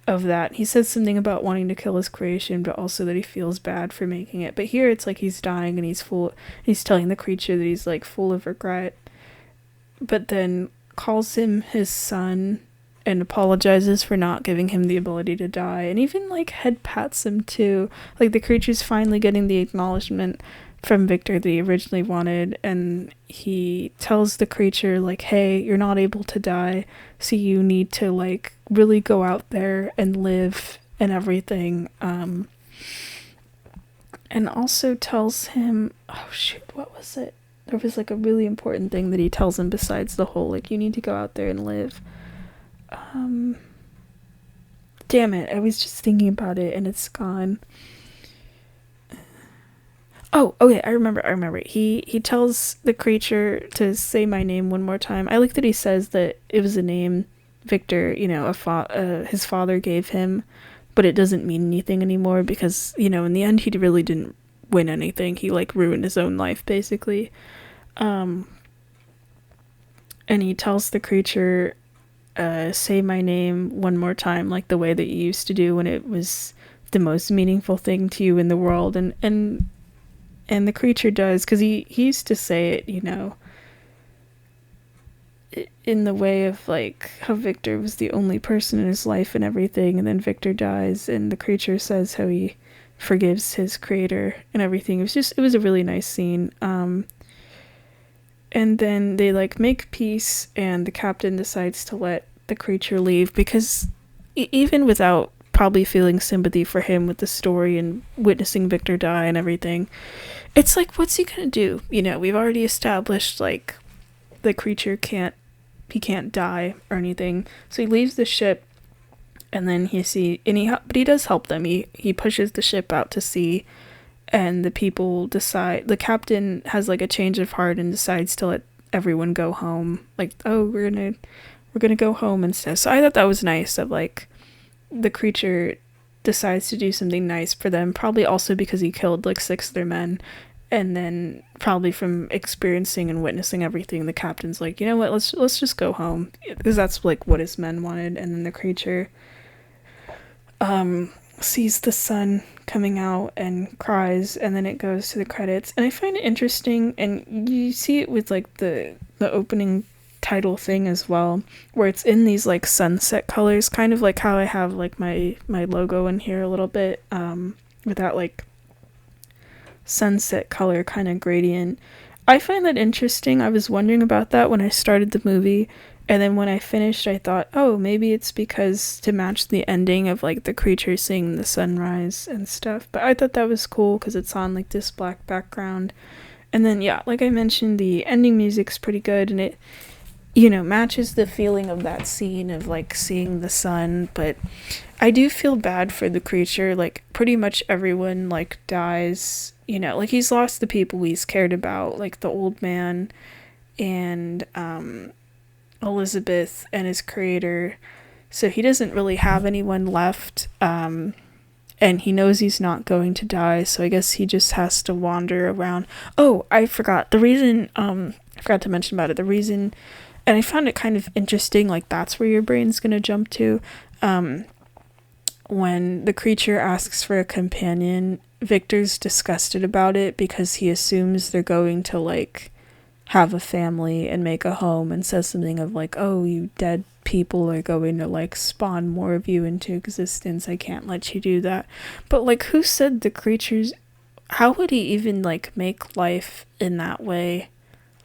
of that. He says something about wanting to kill his creation, but also that he feels bad for making it. But here it's like he's dying and he's telling the creature that he's like full of regret, but then calls him his son and apologizes for not giving him the ability to die, and even like head pats him too. Like the creature's finally getting the acknowledgement from Victor that he originally wanted, and he tells the creature like, hey, you're not able to die, so you need to like really go out there and live and everything. And also tells him, oh shoot, what was it? There was like a really important thing that he tells him besides the whole like, you need to go out there and live. Damn it, I was just thinking about it and it's gone. Oh, okay, I remember. He tells the creature to say my name one more time. I like that he says that it was a name Victor, you know, his father gave him, but it doesn't mean anything anymore because, you know, in the end he really didn't win anything. He like ruined his own life basically. And he tells the creature, say my name one more time, like the way that you used to do when it was the most meaningful thing to you in the world. And the creature does, because he used to say it, you know, in the way of like how Victor was the only person in his life and everything, and then Victor dies and the creature says how he forgives his creator and everything. It was a really nice scene. And then they like make peace, and the captain decides to let the creature leave because even without probably feeling sympathy for him with the story and witnessing Victor die and everything, it's like, what's he gonna do? We've already established like the creature can't die or anything. So he leaves the ship, and then but he does help them. He pushes the ship out to sea, and the people decide. The captain has like a change of heart and decides to let everyone go home. Like, oh, we're gonna go home and stuff. So I thought that was nice. Of like the creature decides to do something nice for them. Probably also because he killed like 6 of their men. And then probably from experiencing and witnessing everything, the captain's like, you know what, let's just go home, because that's like what his men wanted. And then the creature sees the sun coming out and cries, and then it goes to the credits. And I find it interesting, and you see it with like the opening title thing as well, where it's in these like sunset colors, kind of like how I have like my logo in here a little bit, with that like sunset color kind of gradient. I find that interesting. I was wondering about that when I started the movie, and then when I finished I thought, oh, maybe it's because to match the ending of like the creature seeing the sunrise and stuff. But I thought that was cool because it's on like this black background. And then yeah, like I mentioned, the ending music's pretty good, and it matches the feeling of that scene of like seeing the sun. But I do feel bad for the creature. Like pretty much everyone like dies, like he's lost the people he's cared about, like the old man and Elizabeth and his creator. So he doesn't really have anyone left, and he knows he's not going to die, so I guess he just has to wander around. Oh, I forgot the reason. I forgot to mention about it. The reason, and I found it kind of interesting, like that's where your brain's gonna jump to. When the creature asks for a companion, Victor's disgusted about it because he assumes they're going to like have a family and make a home, and says something of like, oh, you dead people are going to like spawn more of you into existence, I can't let you do that. But like, who said the creatures, how would he even like make life in that way,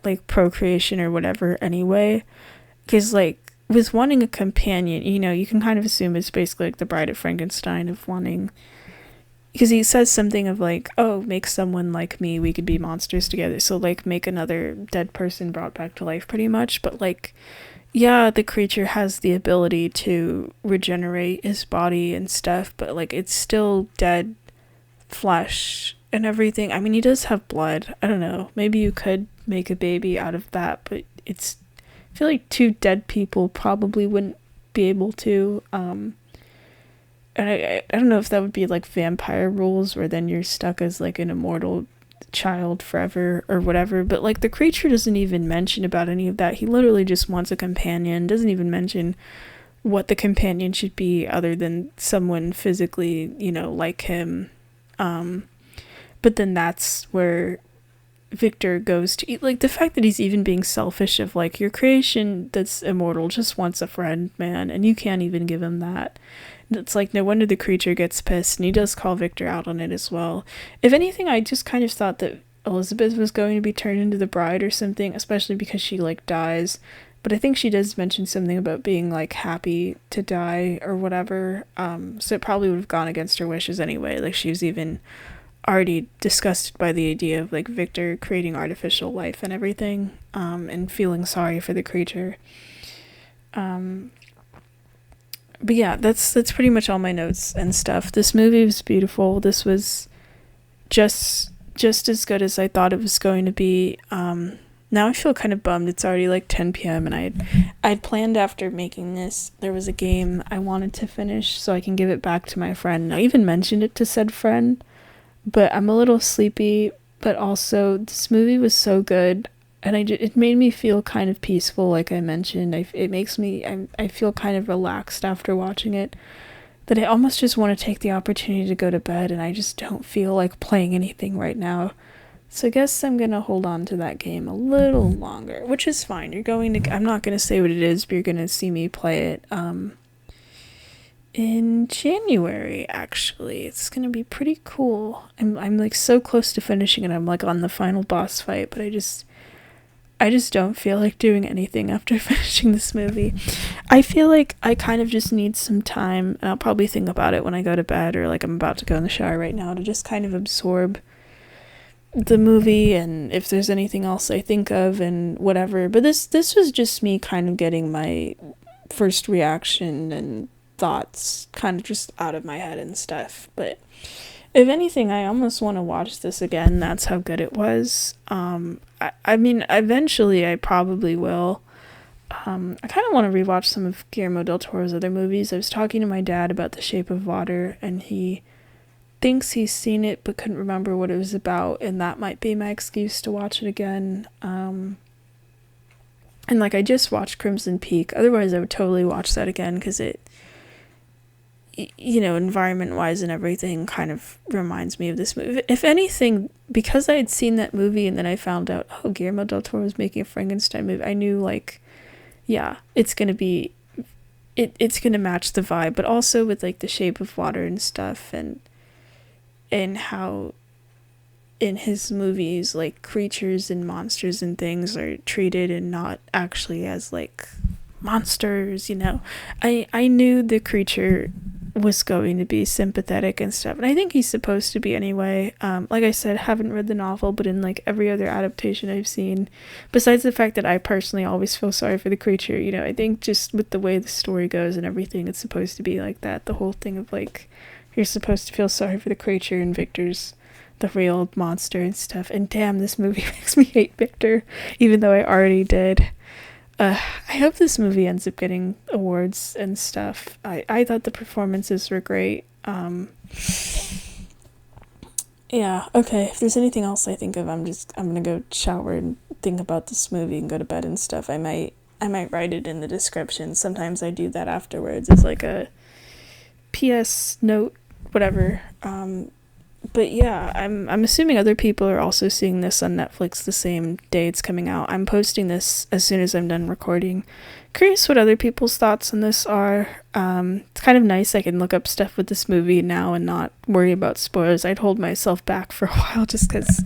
like procreation or whatever anyway? Because like with wanting a companion, you can kind of assume it's basically like the Bride of Frankenstein of wanting, because he says something of like, oh, make someone like me, we could be monsters together. So like make another dead person brought back to life pretty much. But like, yeah, the creature has the ability to regenerate his body and stuff, but like it's still dead flesh and everything. I mean, he does have blood. I don't know, maybe you could make a baby out of that, but I feel like 2 dead people probably wouldn't be able to. And I don't know if that would be like vampire rules, where then you're stuck as like an immortal child forever or whatever. But like the creature doesn't even mention about any of that. He literally just wants a companion, doesn't even mention what the companion should be other than someone physically, like him. But then that's where Victor goes to eat. Like the fact that he's even being selfish of like, your creation that's immortal just wants a friend, man, and you can't even give him that. It's like, no wonder the creature gets pissed, and he does call Victor out on it as well. If anything, I just kind of thought that Elizabeth was going to be turned into the bride or something, especially because she like dies. But I think she does mention something about being like happy to die or whatever. So it probably would have gone against her wishes anyway. Like she was even already disgusted by the idea of like Victor creating artificial life and everything, and feeling sorry for the creature. But yeah, that's pretty much all my notes and stuff. This movie was beautiful. This was just as good as I thought it was going to be. Now I feel kind of bummed. It's already like 10 p.m. and I'd planned after making this, there was a game I wanted to finish so I can give it back to my friend. I even mentioned it to said friend, but I'm a little sleepy. But also, this movie was so good, and it made me feel kind of peaceful, like I mentioned. I feel kind of relaxed after watching it, that I almost just want to take the opportunity to go to bed, and I just don't feel like playing anything right now. So I guess I'm gonna hold on to that game a little longer, which is fine. I'm not gonna say what it is, but you're gonna see me play it, in January, actually. It's gonna be pretty cool. I'm like so close to finishing it. I'm like on the final boss fight, but I just don't feel like doing anything after finishing this movie. I feel like I kind of just need some time, and I'll probably think about it when I go to bed, or like I'm about to go in the shower right now, to just kind of absorb the movie and if there's anything else I think of and whatever. But this was just me kind of getting my first reaction and thoughts kind of just out of my head and stuff. But if anything, I almost want to watch this again. That's how good it was. I mean, eventually I probably will. I kind of want to rewatch some of Guillermo del Toro's other movies. I was talking to my dad about The Shape of Water, and he thinks he's seen it but couldn't remember what it was about, and that might be my excuse to watch it again. And like, I just watched Crimson Peak. Otherwise I would totally watch that again, because it, you know, environment wise and everything kind of reminds me of this movie. If anything, because I had seen that movie and then I found out, oh, Guillermo del Toro was making a Frankenstein movie, I knew, like, yeah, it's gonna be, it's gonna match the vibe. But also with like The Shape of Water and stuff, and how in his movies, like, creatures and monsters and things are treated and not actually as like monsters, you know. I knew the creature was going to be sympathetic and stuff, and I think he's supposed to be anyway. Like I said, haven't read the novel, but in like every other adaptation I've seen, besides the fact that I personally always feel sorry for the creature, you know, I think just with the way the story goes and everything, it's supposed to be like that. The whole thing of like, you're supposed to feel sorry for the creature, and Victor's the real monster and stuff. And damn, this movie makes me hate Victor, even though I already did. I hope this movie ends up getting awards and stuff. I thought the performances were great. Yeah, okay. If there's anything else I think of, I'm gonna go shower and think about this movie and go to bed and stuff. I might write it in the description. Sometimes I do that afterwards. It's like a PS note, whatever. But yeah, I'm assuming other people are also seeing this on Netflix the same day it's coming out. I'm posting this as soon as I'm done recording. Curious what other people's thoughts on this are. It's kind of nice I can look up stuff with this movie now and not worry about spoilers. I'd hold myself back for a while just because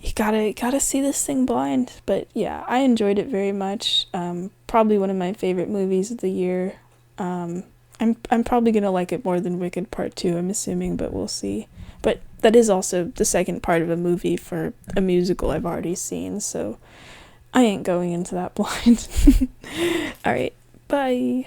you gotta see this thing blind. But yeah, I enjoyed it very much. Probably one of my favorite movies of the year. I'm probably gonna like it more than Wicked Part 2, I'm assuming, but we'll see. But that is also the second part of a movie for a musical I've already seen, so I ain't going into that blind. Alright, bye.